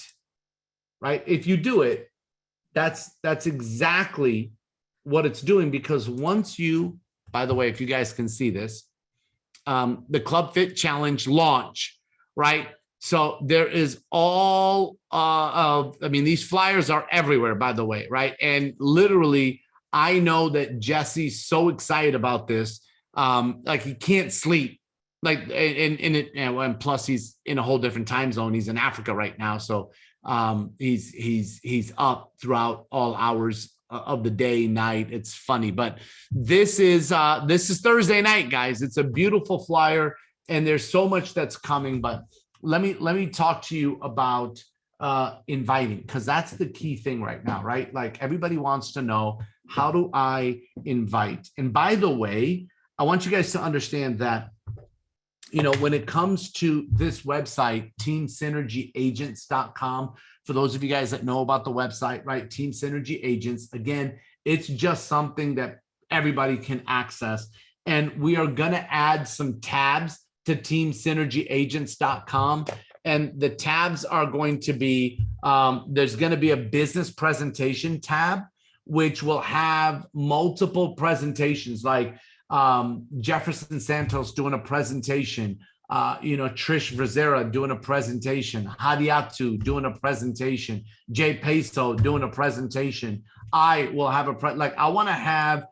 right? If you do it, that's exactly what it's doing. Because once you, by the way, if you guys can see this, the Clubfit Challenge launch, right? So there is all of, I mean, these flyers are everywhere, by the way, right? And literally, I know that Jesse's so excited about this, like he can't sleep, like, and plus he's in a whole different time zone. He's in Africa right now, so he's up throughout all hours of the day, night. It's funny, but this is Thursday night, guys. It's a beautiful flyer, and there's so much that's coming. But let me talk to you about inviting, because that's the key thing right now, right? Like everybody wants to know, how do I invite? And by the way, I want you guys to understand that, you know, when it comes to this website, teamsynergyagents.com, for those of you guys that know about the website, right? Team Synergy Agents, again, it's just something that everybody can access. And we are going to add some tabs to teamsynergyagents.com. And the tabs are going to be, there's going to be a business presentation tab, which will have multiple presentations, like Jefferson Santos doing a presentation, Trish Vazera doing a presentation, Hadiatu doing a presentation, Jay Peso doing a presentation. I will have I want to have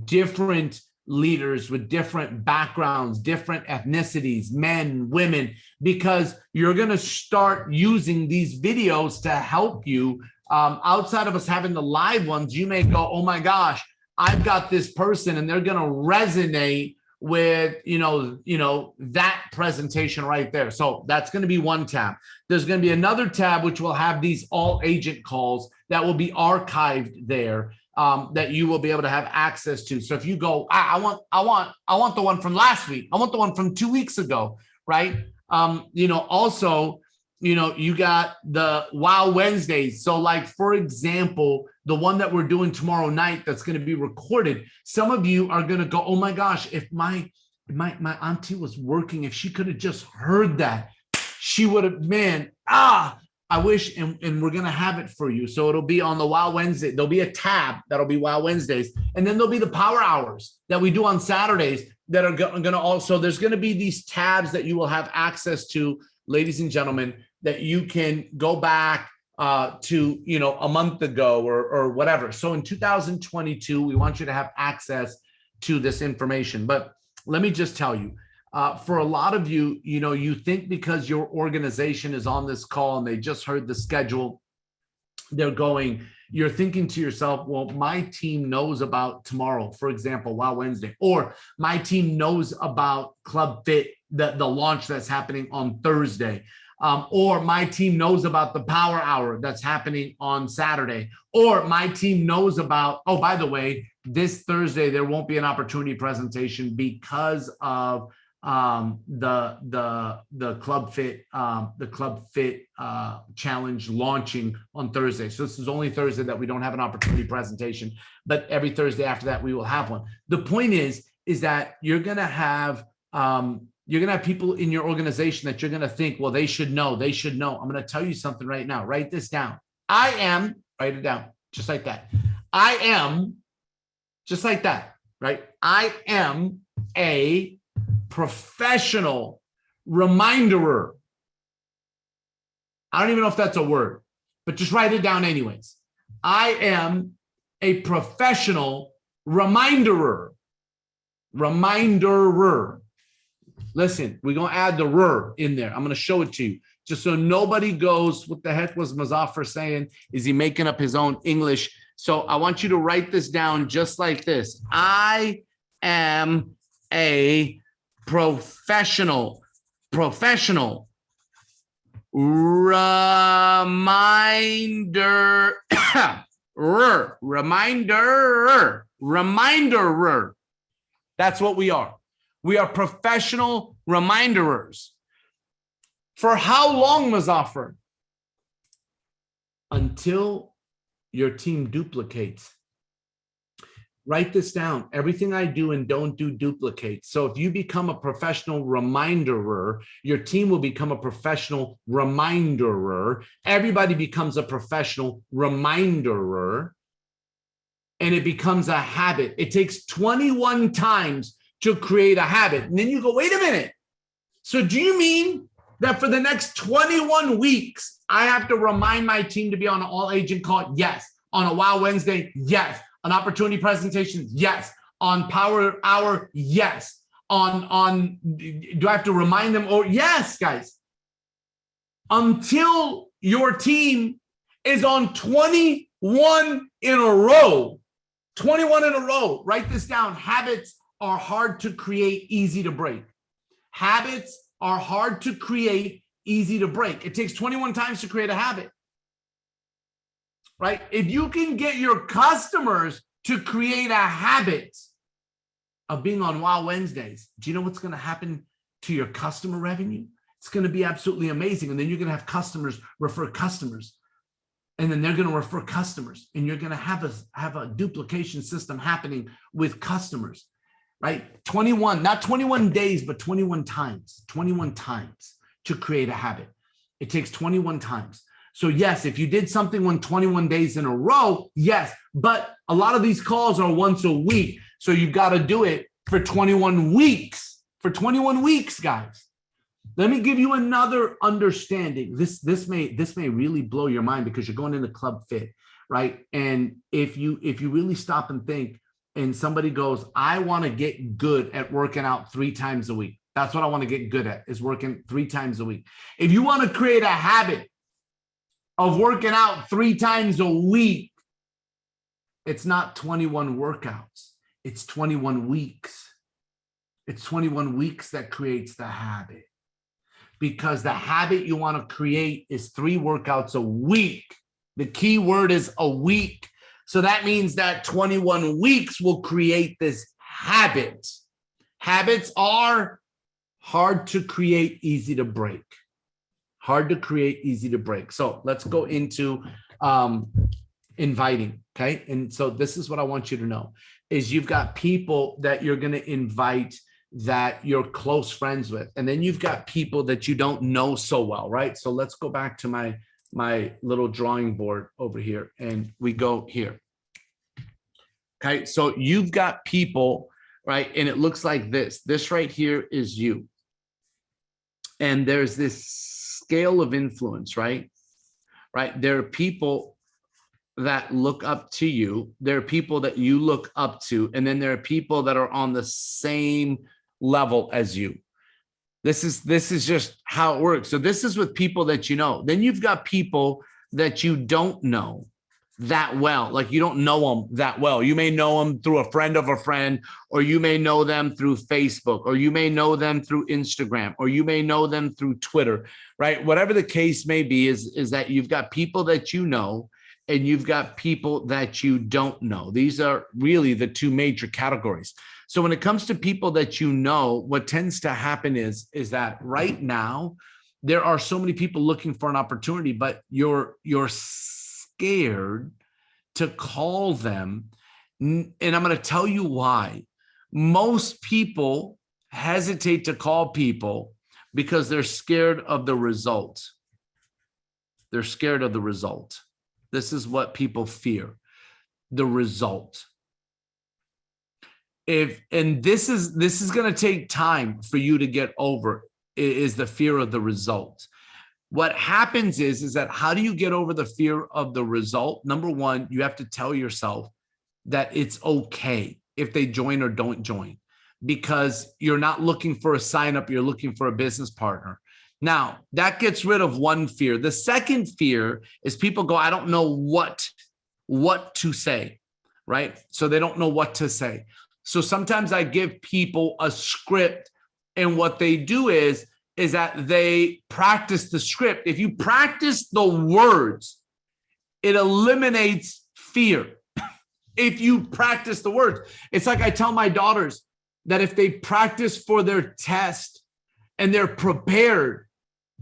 different leaders with different backgrounds, different ethnicities, men, women, because you're going to start using these videos to help you. Outside of us having the live ones, you may go, oh my gosh, I've got this person and they're going to resonate with, that presentation right there. So that's going to be one tab. There's going to be another tab, which will have these all agent calls that will be archived there, that you will be able to have access to. So if you go, I want the one from last week. I want the one from 2 weeks ago. Right. Also, you got the Wow Wednesdays. So like, for example, the one that we're doing tomorrow night, that's going to be recorded. Some of you are going to go, oh my gosh, if my auntie was working, if she could have just heard that, she would have, I wish, and we're going to have it for you. So it'll be on the Wow Wednesday. There'll be a tab that'll be Wow Wednesdays. And then there'll be the power hours that we do on Saturdays that are going to also, there's going to be these tabs that you will have access to, ladies and gentlemen, that you can go back to, a month ago or whatever. So in 2022, we want you to have access to this information. But let me just tell you, for a lot of you, you think because your organization is on this call and they just heard the schedule, you're thinking to yourself, well, my team knows about tomorrow, for example, Wow Wednesday, or my team knows about Clubfit, the launch that's happening on Thursday. Or my team knows about the power hour that's happening on Saturday, or my team knows about, oh, by the way, this Thursday, there won't be an opportunity presentation because of the Clubfit challenge launching on Thursday. So this is only Thursday that we don't have an opportunity presentation, but every Thursday after that, we will have one. The point is that you're going to have people in your organization that you're going to think, well, they should know. I'm going to tell you something right now. Write this down. Write it down, just like that. Just like that, right? I am a professional reminderer. I don't even know if that's a word, but just write it down anyways. I am a professional reminderer. Listen, we're going to add the "r" in there. I'm going to show it to you just so nobody goes, what the heck was Muzafer saying? Is he making up his own English? So I want you to write this down just like this. I am a professional reminder, reminderer. That's what we are. We are professional reminderers. For how long, Muzafer? Until your team duplicates. Write this down. Everything I do and don't do duplicates. So if you become a professional reminderer, your team will become a professional reminderer. Everybody becomes a professional reminderer, and it becomes a habit. It takes 21 times to create a habit. And then you go, wait a minute. So do you mean that for the next 21 weeks, I have to remind my team to be on an all agent call? Yes. On a Wow Wednesday? Yes. On opportunity presentations? Yes. On Power Hour? Yes. Do I have to remind them? Or yes, guys. Until your team is on 21 in a row. 21 in a row. Write this down. Habits are hard to create, easy to break. Habits are hard to create, easy to break. It takes 21 times to create a habit, right? If you can get your customers to create a habit of being on Wow Wednesdays, do you know what's going to happen to your customer revenue? It's going to be absolutely amazing. And then you're going to have customers refer customers, and then they're going to refer customers, and you're going to have a duplication system happening with customers. Right? 21, not 21 days, but 21 times to create a habit. It takes 21 times. So yes, if you did something 21 days in a row, yes, but a lot of these calls are once a week. So you've got to do it for 21 weeks, guys. Let me give you another understanding. This may really blow your mind because you're going into Clubfit, right? And if you really stop and think, and somebody goes, I want to get good at working out 3 times a week. That's what I want to get good at, is working 3 times a week. If you want to create a habit of working out 3 times a week, it's not 21 workouts. It's 21 weeks. It's 21 weeks that creates the habit. Because the habit you want to create is 3 workouts a week. The key word is a week. So that means that 21 weeks will create this habit. Habits are hard to create, easy to break. Hard to create, easy to break. So let's go into inviting, okay? And so this is what I want you to know, is you've got people that you're going to invite that you're close friends with. And then you've got people that you don't know so well, right? So let's go back to my little drawing board over here, and we go here. Okay, so you've got people, right? And it looks like this. This right here is you. And there's this scale of influence, right? Right? There are people that look up to you. There are people that you look up to. And then there are people that are on the same level as you. This is just how it works. So this is with people that you know. Then you've got people that you don't know that well. Like you don't know them that well. You may know them through a friend of a friend, or you may know them through Facebook, or you may know them through Instagram, or you may know them through Twitter, right? Whatever the case may be, is that you've got people that you know, and you've got people that you don't know. These are really the 2 major categories. So when it comes to people that you know, what tends to happen is that right now, there are so many people looking for an opportunity, but you're scared to call them. And I'm going to tell you why. Most people hesitate to call people because they're scared of the result. They're scared of the result. This is what people fear, the result. And this is going to take time for you to get over, is the fear of the result. What happens is that how do you get over the fear of the result? Number one, you have to tell yourself that it's okay if they join or don't join, because you're not looking for a sign up, you're looking for a business partner. Now, that gets rid of one fear. The second fear is people go, I don't know what to say, right? So they don't know what to say. So sometimes I give people a script, and what they do is that they practice the script. If you practice the words, it eliminates fear. If you practice the words, it's like I tell my daughters, that if they practice for their test and they're prepared,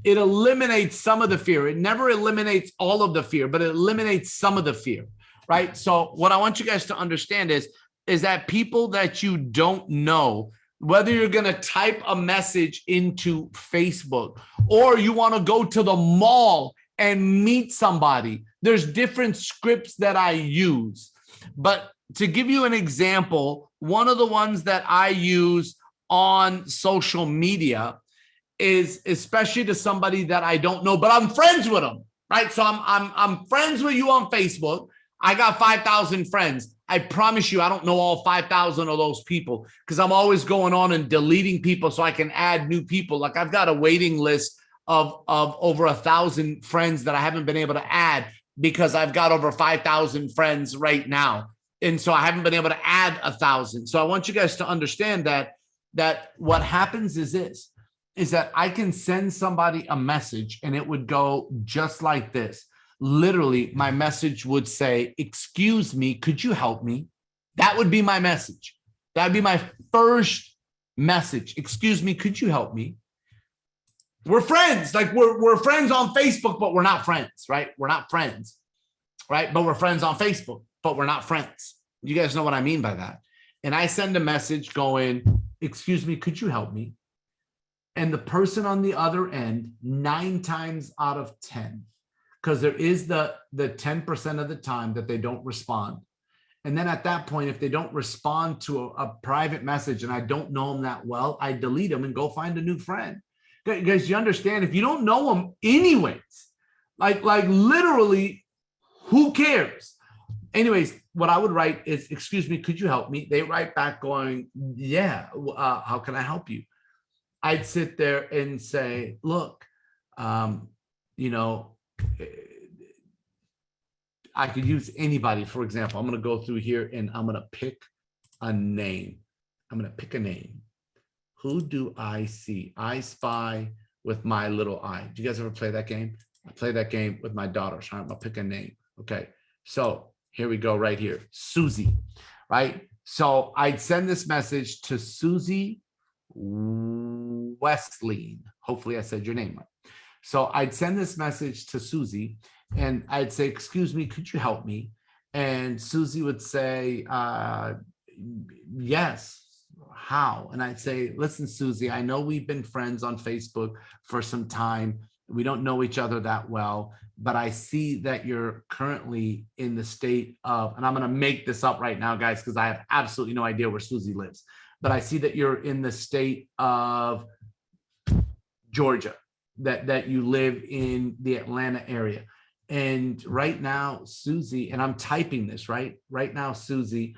it eliminates some of the fear. It never eliminates all of the fear, but it eliminates some of the fear, right? So what I want you guys to understand is that people that you don't know, whether you're going to type a message into Facebook or you want to go to the mall and meet somebody, there's different scripts that I use. But to give you an example, one of the ones that I use on social media is especially to somebody that I don't know, but I'm friends with them, right? So I'm friends with you on Facebook. I got 5,000 friends. I promise you, I don't know all 5,000 of those people because I'm always going on and deleting people so I can add new people. Like I've got a waiting list of over 1,000 friends that I haven't been able to add because I've got over 5,000 friends right now. And so I haven't been able to add 1,000. So I want you guys to understand that what happens is this, is that I can send somebody a message and it would go just like this. Literally, my message would say, excuse me, could you help me? That would be my message. That'd be my first message. Excuse me, could you help me? We're friends. Like we're friends on Facebook, but we're not friends, right? We're not friends, right? But we're friends on Facebook, but we're not friends. You guys know what I mean by that. And I send a message going, excuse me, could you help me? And the person on the other end, 9 times out of 10, because there is the 10% of the time that they don't respond. And then at that point, if they don't respond to a private message and I don't know them that well, I delete them and go find a new friend. Guys, you understand? If you don't know them anyways, like literally, who cares? Anyways, what I would write is, excuse me, could you help me? They write back going, yeah, how can I help you? I'd sit there and say, look, you know, I could use anybody. For example, I'm going to go through here and I'm going to pick a name. I'm going to pick a name. Who do I see? I spy with my little eye. Do you guys ever play that game? I play that game with my daughters. I'm going to pick a name. Okay. So here we go right here. Susie, right? So I'd send this message to Susie Westleen. Hopefully I said your name right. So I'd send this message to Susie and I'd say, excuse me, could you help me? And Susie would say, yes, how? And I'd say, listen, Susie, I know we've been friends on Facebook for some time. We don't know each other that well, but I see that you're currently in the state of, and I'm going to make this up right now, guys, because I have absolutely no idea where Susie lives, but I see that you're in the state of Georgia, that you live in the Atlanta area. And right now, Susie, and I'm typing this, right now, Susie,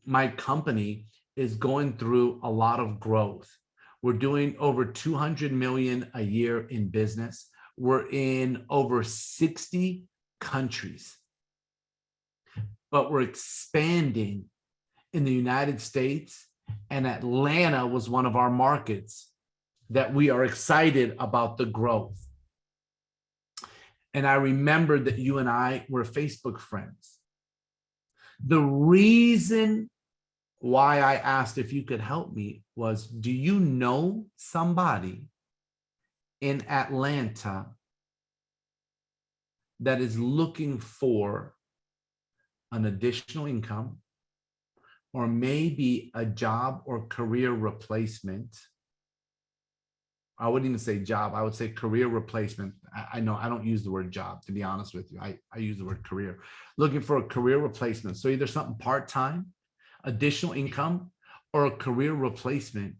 my company is going through a lot of growth. We're doing over 200 million a year in business. We're in over 60 countries, but we're expanding in the United States, and Atlanta was one of our markets that we are excited about the growth. And I remembered that you and I were Facebook friends. The reason why I asked if you could help me was, do you know somebody in Atlanta that is looking for an additional income or maybe a job or career replacement? I wouldn't even say job. I would say career replacement. I know I don't use the word job, to be honest with you. I use the word career. Looking for a career replacement. So either something part-time, additional income, or a career replacement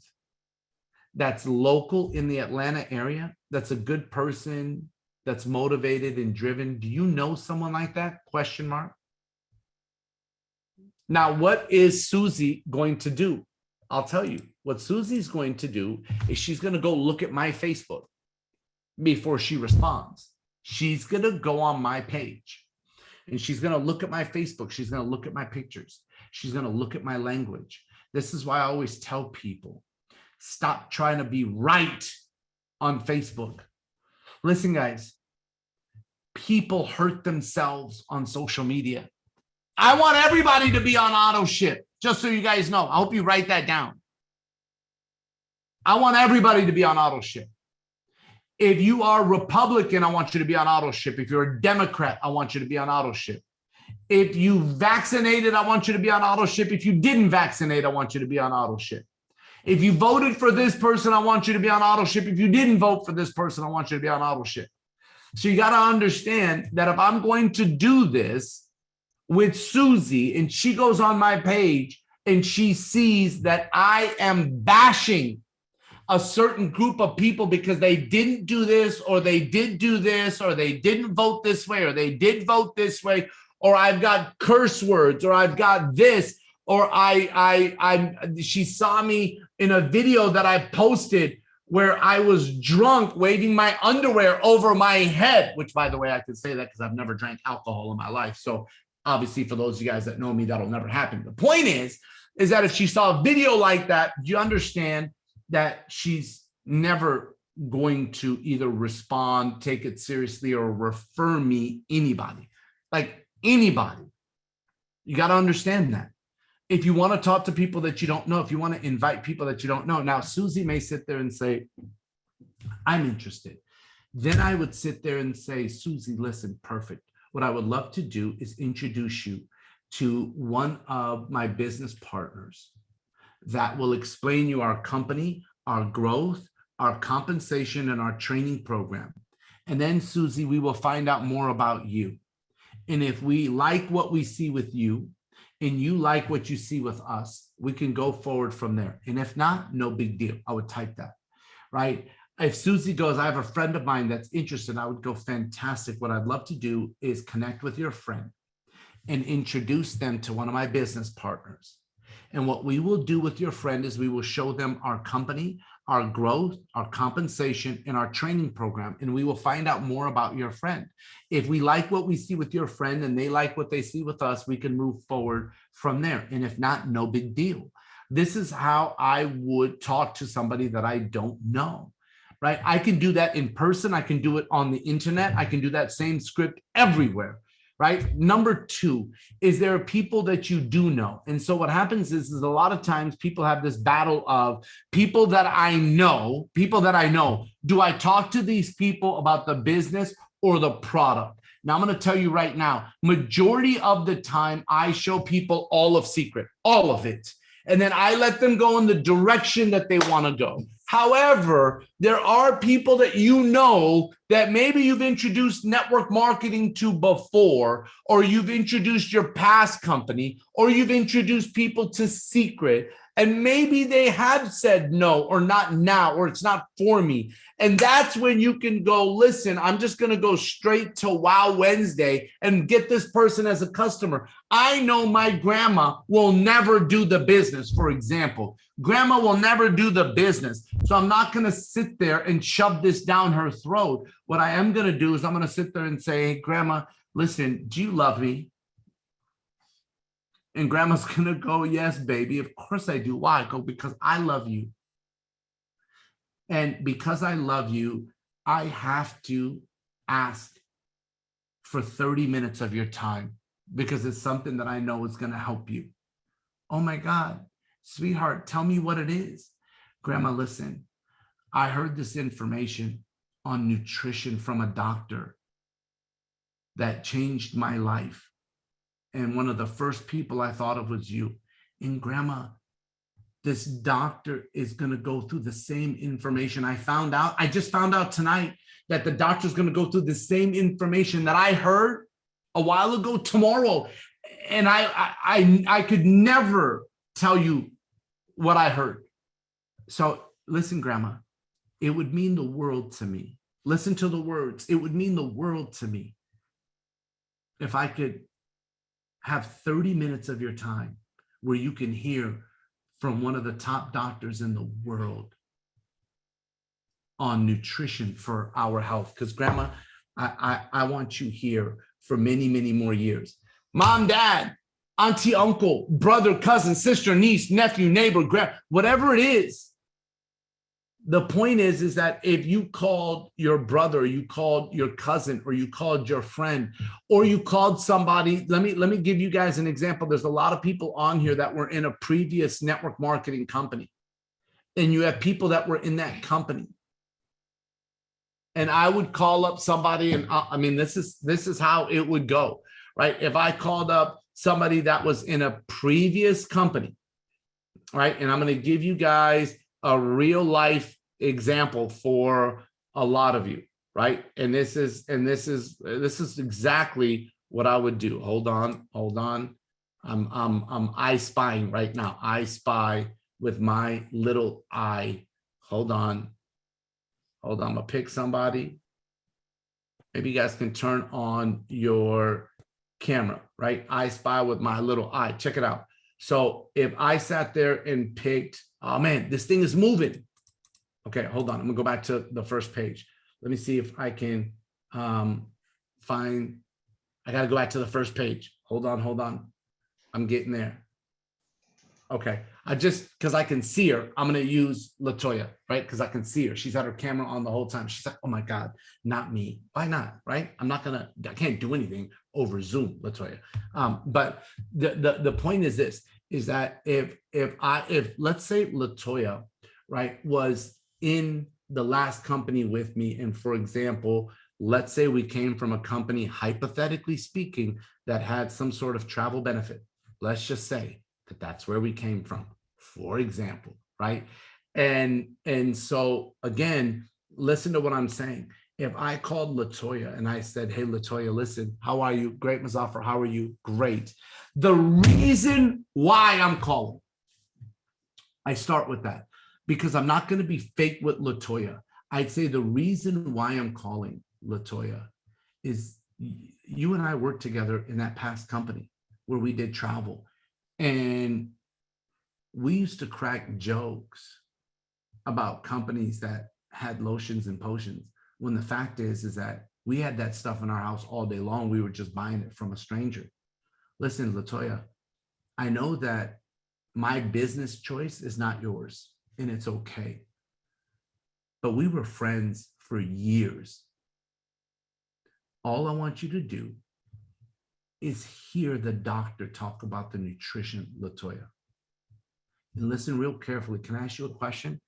that's local in the Atlanta area, that's a good person, that's motivated and driven. Do you know someone like that? Question mark. Now, what is Susie going to do? I'll tell you. What Susie's going to do is she's going to go look at my Facebook before she responds. She's going to go on my page and she's going to look at my Facebook. She's going to look at my pictures. She's going to look at my language. This is why I always tell people, stop trying to be right on Facebook. Listen, guys, people hurt themselves on social media. I want everybody to be on auto ship, just so you guys know. I hope you write that down. I want everybody to be on auto ship. If you are Republican, I want you to be on auto ship. If you're a Democrat, I want you to be on auto ship. If you vaccinated, I want you to be on auto ship. If you didn't vaccinate, I want you to be on auto ship. If you voted for this person, I want you to be on auto ship. If you didn't vote for this person, I want you to be on auto ship. So you got to understand that if I'm going to do this with Susie and she goes on my page and she sees that I am bashing a certain group of people because they didn't do this, or they did do this, or they didn't vote this way, or they did vote this way, or I've got curse words, or I've got this, or she saw me in a video that I posted where I was drunk waving my underwear over my head, which, by the way, I can say that because I've never drank alcohol in my life. So obviously for those of you guys that know me, that'll never happen. The point is that if she saw a video like that, you understand that she's never going to either respond, take it seriously, or refer me anybody, like anybody. You got to understand that. If you want to talk to people that you don't know, if you want to invite people that you don't know, now Susie may sit there and say, I'm interested. Then I would sit there and say, Susie, listen, perfect. What I would love to do is introduce you to one of my business partners that will explain you our company, our growth, our compensation, and our training program. And then, Susie, we will find out more about you. And if we like what we see with you, and you like what you see with us, we can go forward from there. And if not, no big deal. I would type that, right? If Susie goes, I have a friend of mine that's interested, I would go, fantastic. What I'd love to do is connect with your friend and introduce them to one of my business partners. And what we will do with your friend is we will show them our company, our growth, our compensation, and our training program. And we will find out more about your friend. If we like what we see with your friend and they like what they see with us, we can move forward from there. And if not, no big deal. This is how I would talk to somebody that I don't know, right? I can do that in person. I can do it on the internet. I can do that same script everywhere. Right? Number two is there are people that you do know. And so what happens is a lot of times people have this battle of people that I know. Do I talk to these people about the business or the product? Now, I'm going to tell you right now, majority of the time I show people all of Seacret, all of it. And then I let them go in the direction that they want to go. However, there are people that you know that maybe you've introduced network marketing to before, or you've introduced your past company, or you've introduced people to Seacret, and maybe they have said no, or not now, or it's not for me. And that's when you can go, listen, I'm just going to go straight to Wow Wednesday and get this person as a customer. I know my grandma will never do the business, for example. Grandma will never do the business. So I'm not going to sit there and shove this down her throat. What I am going to do is I'm going to sit there and say, hey, Grandma, listen, do you love me? And Grandma's going to go, yes, baby. Of course I do. Why? I go, because I love you. And because I love you, I have to ask for 30 minutes of your time because it's something that I know is going to help you. Oh my God, sweetheart, tell me what it is. Grandma, listen, I heard this information on nutrition from a doctor that changed my life. And one of the first people I thought of was you. And Grandma, this doctor is going to go through the same information. I just found out tonight that the doctor's going to go through the same information that I heard a while ago tomorrow. And I could never tell you what I heard. So listen, Grandma, it would mean the world to me. Listen to the words. It would mean the world to me if I could have 30 minutes of your time where you can hear from one of the top doctors in the world on nutrition for our health. Because Grandma, I want you here for many, many more years. Mom, Dad, auntie, uncle, brother, cousin, sister, niece, nephew, neighbor, whatever it is. The point is that if you called your brother, or you called your cousin, or you called your friend, or you called somebody, let me give you guys an example. There's a lot of people on here that were in a previous network marketing company. and you have people that were in that company. And I would call up somebody, and I mean, this is how it would go, right? If I called up somebody that was in a previous company, right? And I'm going to give you guys a real life example for a lot of you, right? And this is exactly what I would do. Hold on. I'm I spying right now. I spy with my little eye. Hold on. I'm gonna pick somebody. Maybe you guys can turn on your camera, right? I spy with my little eye. Check it out. So if I sat there and picked, oh man, this thing is moving. Okay, hold on. I'm gonna go back to the first page. Let me see if I can find, I gotta go back to the first page. Hold on. I'm getting there. Okay, because I can see her, I'm gonna use Latoya, right? Because I can see her. She's had her camera on the whole time. She's like, oh my God, not me. Why not, right? I can't do anything over Zoom, Latoya. But the point is this, is that if let's say Latoya, right, was in the last company with me, and for example, let's say we came from a company, hypothetically speaking, that had some sort of travel benefit. Let's just say that that's where we came from, for example, right? And so again, listen to what I'm saying. If I called Latoya and I said, hey, Latoya, listen, how are you? Great, Muzafer, how are you? Great. The reason why I'm calling, I start with that, because I'm not going to be fake with Latoya. I'd say the reason why I'm calling Latoya is you and I worked together in that past company where we did travel. And we used to crack jokes about companies that had lotions and potions, when the fact is that we had that stuff in our house all day long. We were just buying it from a stranger. Listen, Latoya, I know that my business choice is not yours, and it's okay. But we were friends for years. All I want you to do is hear the doctor talk about the nutrition, Latoya. And listen real carefully. Can I ask you a question?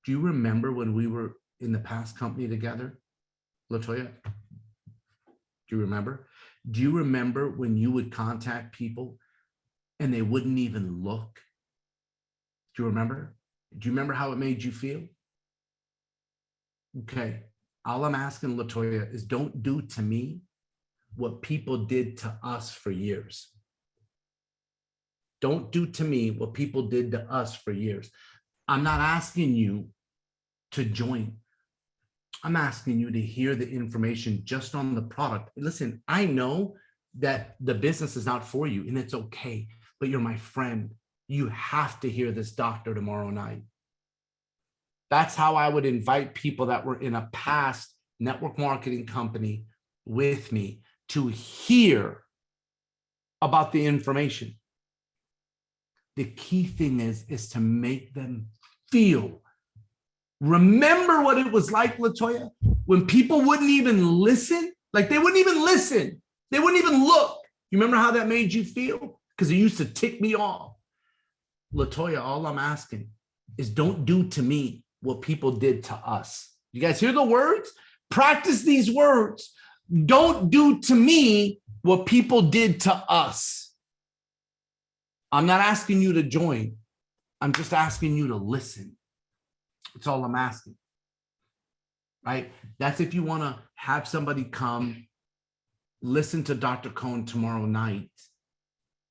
Do you remember when we were in the past company together, Latoya? Do you remember? Do you remember when you would contact people and they wouldn't even look? Do you remember? Do you remember how it made you feel? Okay. All I'm asking, Latoya, is don't do to me what people did to us for years. Don't do to me what people did to us for years. I'm not asking you to join. I'm asking you to hear the information just on the product. Listen, I know that the business is not for you, and it's okay, but you're my friend. You have to hear this doctor tomorrow night. That's how I would invite people that were in a past network marketing company with me to hear about the information. The key thing is to make them feel. Remember what it was like, Latoya, when people wouldn't even listen? Like they wouldn't even listen. They wouldn't even look. You remember how that made you feel? Because it used to tick me off. Latoya, all I'm asking is don't do to me what people did to us. You guys hear the words? Practice these words. Don't do to me what people did to us. I'm not asking you to join. I'm just asking you to listen. That's all I'm asking, right? That's if you want to have somebody come listen to Dr. Cohn tomorrow night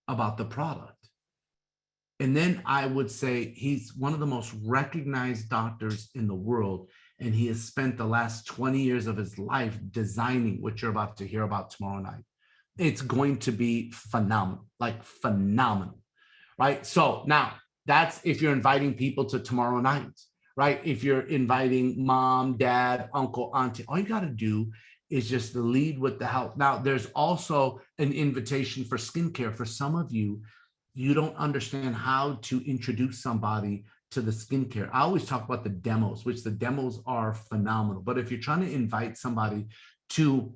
about the product. And then I would say he's one of the most recognized doctors in the world. And he has spent the last 20 years of his life designing what you're about to hear about tomorrow night. It's going to be phenomenal, like phenomenal, right? So now that's if you're inviting people to tomorrow night, right? If you're inviting mom, dad, uncle, auntie, all you got to do is just lead with the help. Now, there's also an invitation for skincare. For some of you, you don't understand how to introduce somebody to the skincare. I always talk about the demos, which the demos are phenomenal. But if you're trying to invite somebody to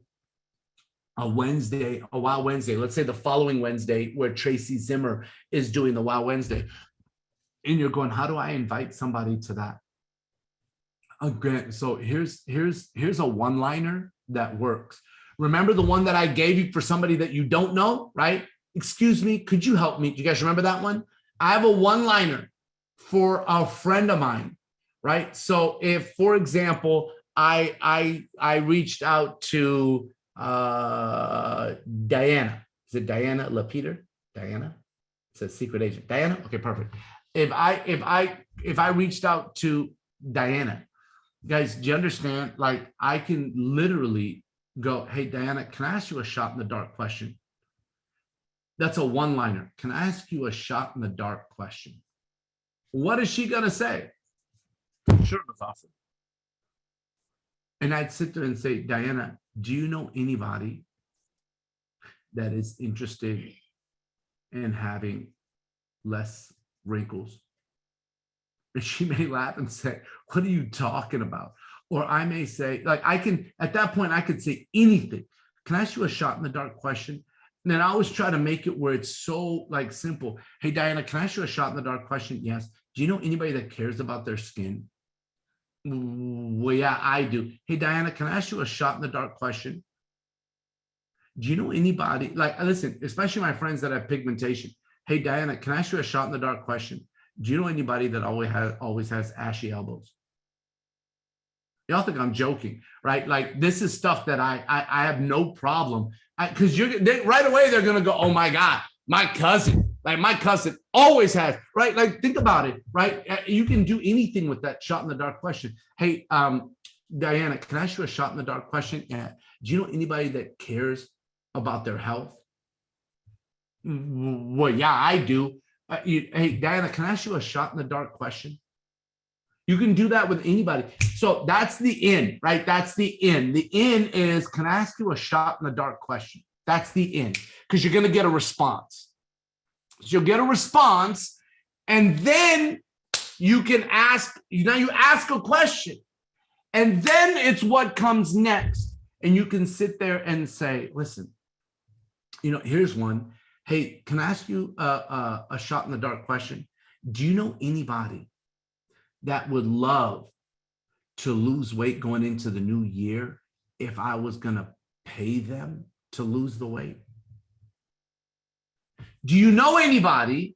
a Wednesday, a Wow Wednesday, let's say the following Wednesday where Tracy Zimmer is doing the Wow Wednesday, And you're going, how do I invite somebody to that? Again, so here's a one-liner that works. Remember the one that I gave you for somebody that you don't know, right? Excuse me, could you help me? Do you guys remember that one? I have a one-liner for a friend of mine, right? So if, for example, I reached out to Diana. Is it Diana LaPeter? Diana? It says secret agent. Diana? Okay, perfect. If I reached out to Diana, guys, do you understand? Like, I can literally go, hey, Diana, can I ask you a shot in the dark question? That's a one-liner. Can I ask you a shot in the dark question? What is she going to say? Sure, Muzafer. And I'd sit there and say, Diana, do you know anybody that is interested in having less wrinkles? And she may laugh and say, what are you talking about? Or I may say, like, I can, at that point, I could say anything. Can I ask you a shot in the dark question? And then I always try to make it where it's so like simple. Hey, Diana, can I ask you a shot in the dark question? Yes. Do you know anybody that cares about their skin? Well, yeah, I do. Hey, Diana, can I ask you a shot in the dark question? Do you know anybody, like, listen, especially my friends that have pigmentation. Hey, Diana, can I ask you a shot in the dark question? Do you know anybody that always has ashy elbows? Y'all think I'm joking, right? Like, this is stuff that I have no problem, because right away they're gonna go, oh my God, my cousin always has, right? Like, think about it, right? You can do anything with that shot in the dark question. Hey, Diana, can I ask you a shot in the dark question? Yeah. Do you know anybody that cares about their health? Well, yeah, I do. Hey, Diana, can I ask you a shot in the dark question? You can do that with anybody. So that's the in, right? That's the in. The in is, can I ask you a shot in the dark question? That's the in, because you're going to get a response. So you'll get a response, and then you can ask, now you ask a question, and then it's what comes next. And you can sit there and say, listen, here's one. Hey, can I ask you a shot in the dark question? Do you know anybody that would love to lose weight going into the new year if I was going to pay them to lose the weight? Do you know anybody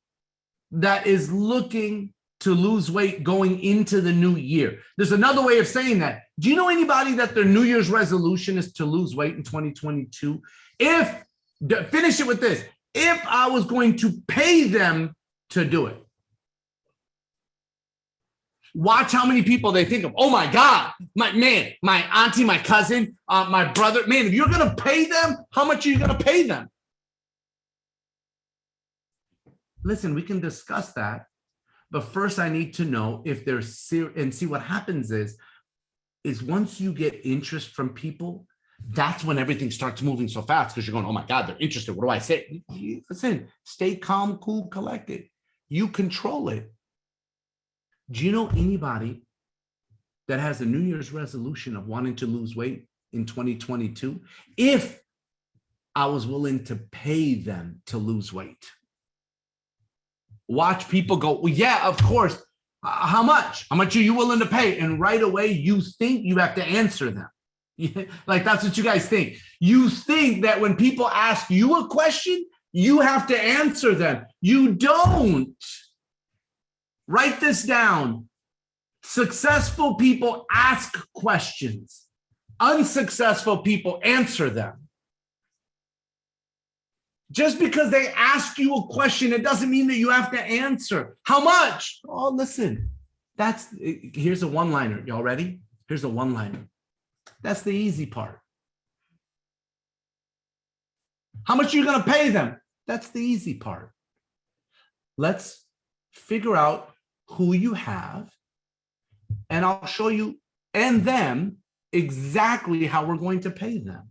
that is looking to lose weight going into the new year? There's another way of saying that. Do you know anybody that their New Year's resolution is to lose weight in 2022? Finish it with this. If I was going to pay them to do it. Watch how many people they think of. Oh my God, my auntie, my cousin, my brother. Man, if you're going to pay them, how much are you going to pay them? Listen, we can discuss that. But first I need to know if they're serious. And see, what happens is once you get interest from people, that's when everything starts moving so fast, because you're going, oh my God, they're interested. What do I say? Listen, stay calm, cool, collected. You control it. Do you know anybody that has a New Year's resolution of wanting to lose weight in 2022? If I was willing to pay them to lose weight. Watch people go, well, yeah, of course. How much? How much are you willing to pay? And right away, you think you have to answer them. Like, that's what you guys think. You think that when people ask you a question, you have to answer them. You don't. Write this down. Successful people ask questions. Unsuccessful people answer them. Just because they ask you a question, it doesn't mean that you have to answer. How much? Oh, listen, here's a one-liner. Y'all ready? Here's a one-liner. That's the easy part. How much are you going to pay them? That's the easy part. Let's figure out who you have, and I'll show you and them exactly how we're going to pay them.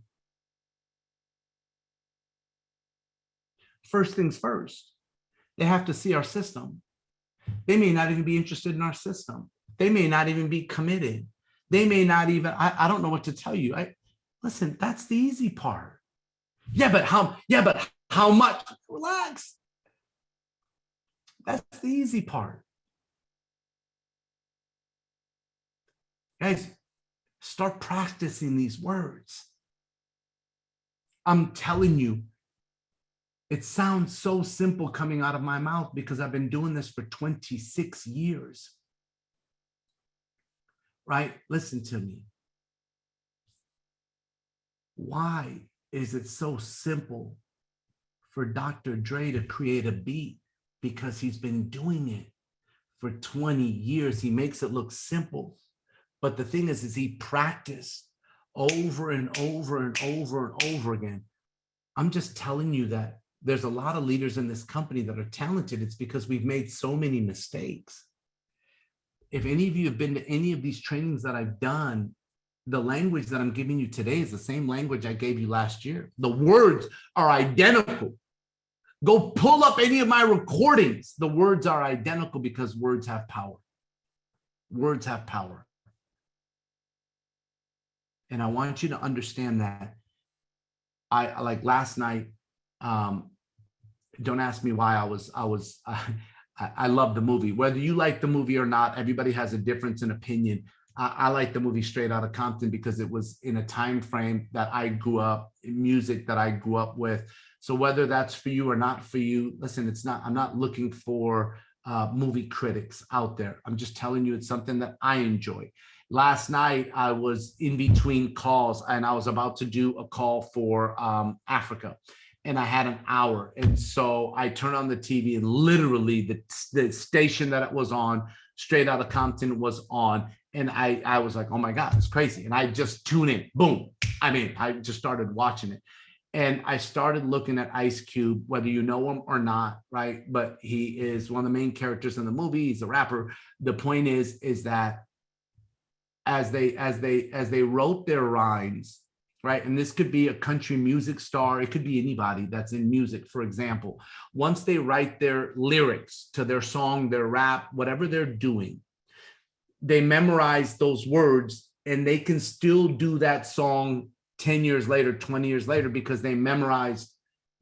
First things first, they have to see our system. They may not even be interested in our system. They may not even be committed. They may not even, I don't know what to tell you. Listen, that's the easy part. Yeah, but how much? Relax. That's the easy part. Guys, start practicing these words. I'm telling you, it sounds so simple coming out of my mouth because I've been doing this for 26 years. Right? Listen to me. Why is it so simple for Dr. Dre to create a beat? Because he's been doing it for 20 years. He makes it look simple. But the thing is he practiced over and over and over and over again. I'm just telling you that there's a lot of leaders in this company that are talented. It's because we've made so many mistakes. If any of you have been to any of these trainings that I've done, the language that I'm giving you today is the same language I gave you last year. The words are identical. Go pull up any of my recordings. The words are identical because words have power. Words have power. And I want you to understand that. I like last night, don't ask me why I love the movie. Whether you like the movie or not, everybody has a difference in opinion. I like the movie Straight Outta Compton because it was in a time frame that I grew up, music that I grew up with. So whether that's for you or not for you, listen, it's not, I'm not looking for movie critics out there. I'm just telling you it's something that I enjoy. Last night, I was in between calls and I was about to do a call for Africa. And I had an hour. And so I turned on the TV and literally the station that it was on, Straight Outta Compton, was on. And I was like, oh my God, it's crazy. And I just tune in, boom. I just started watching it. And I started looking at Ice Cube, whether you know him or not, right? But he is one of the main characters in the movie. He's a rapper. The point is that as they wrote their rhymes, right? And this could be a country music star. It could be anybody that's in music, for example. Once they write their lyrics to their song, their rap, whatever they're doing, they memorize those words and they can still do that song 10 years later, 20 years later, because they memorized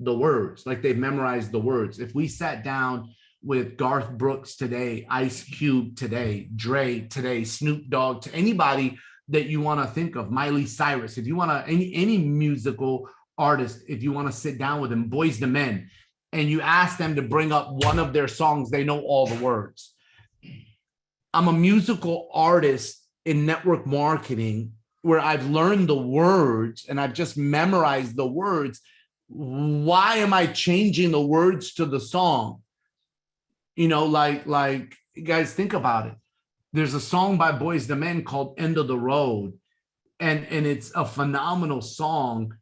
the words, like they've memorized the words. If we sat down with Garth Brooks today, Ice Cube today, Dre today, Snoop Dogg, to anybody that you want to think of, Miley Cyrus, if you want to, any musical artist, if you want to sit down with them, Boys to Men, and you ask them to bring up one of their songs, they know all the words. I'm a musical artist in network marketing where I've learned the words and I've just memorized the words. Why am I changing the words to the song? You know, like you guys think about it. There's a song by Boys to Men called End of the Road. And it's a phenomenal song.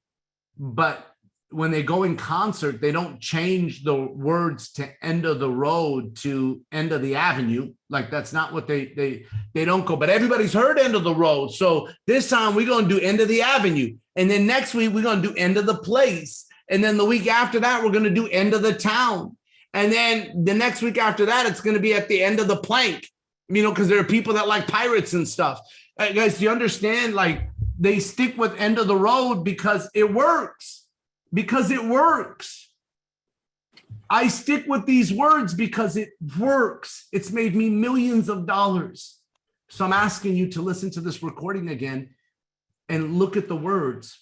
But when they go in concert, they don't change the words to End of the Road to End of the Avenue. Like that's not what they don't go. But everybody's heard End of the Road. So this time we're going to do End of the Avenue. And then next week we're going to do End of the Place. And then the week after that, we're going to do End of the Town. And then the next week after that, it's going to be at the end of the plank. You know, because there are people that like pirates and stuff. Guys, do you understand? Like they stick with End of the Road because it works. Because it works. I stick with these words because it works. It's made me millions of dollars. So I'm asking you to listen to this recording again and look at the words.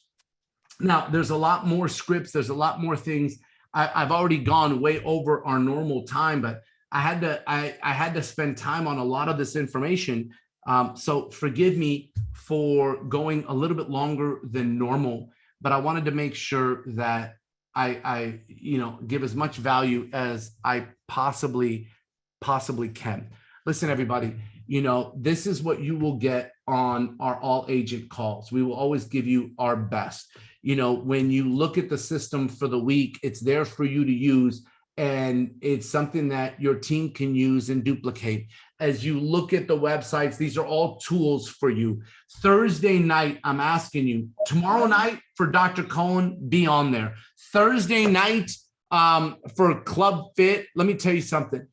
Now, there's a lot more scripts. There's a lot more things. I've already gone way over our normal time, but I had to spend time on a lot of this information. So forgive me for going a little bit longer than normal, but I wanted to make sure that I give as much value as I possibly can. Listen, everybody, this is what you will get on our all agent calls. We will always give you our best. When you look at the system for the week, it's there for you to use. And it's something that your team can use and duplicate. As you look at the websites, these are all tools for you. Thursday night, I'm asking you, tomorrow night for Dr. Cohen, be on there. Thursday night for Clubfit, let me tell you something.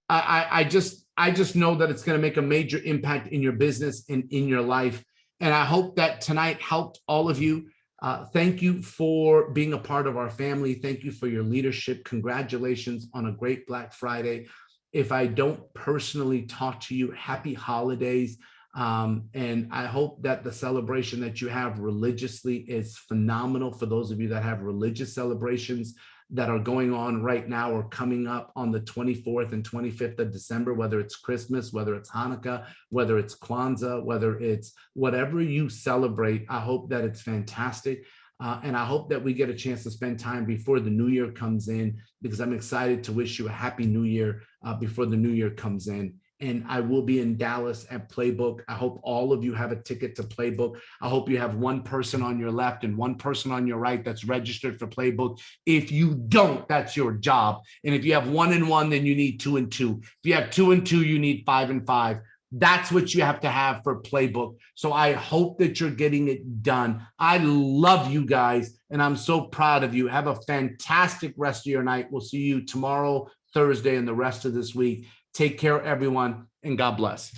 I just know that it's going to make a major impact in your business and in your life. And I hope that tonight helped all of you. Thank you for being a part of our family. Thank you for your leadership. Congratulations on a great Black Friday. If I don't personally talk to you, happy holidays. And I hope that the celebration that you have religiously is phenomenal. For those of you that have religious celebrations that are going on right now or coming up on the 24th and 25th of December, whether it's Christmas, whether it's Hanukkah, whether it's Kwanzaa, whether it's whatever you celebrate, I hope that it's fantastic. And I hope that we get a chance to spend time before the new year comes in, because I'm excited to wish you a happy new year before the new year comes in. And I will be in Dallas at Playbook. I hope all of you have a ticket to Playbook. I hope you have one person on your left and one person on your right that's registered for Playbook. If you don't, that's your job. And if you have 1 and 1, then you need 2 and 2. If you have 2 and 2, you need 5 and 5. That's what you have to have for Playbook. So I hope that you're getting it done. I love you guys, and I'm so proud of you. Have a fantastic rest of your night. We'll see you tomorrow, Thursday, and the rest of this week. Take care, everyone, and God bless.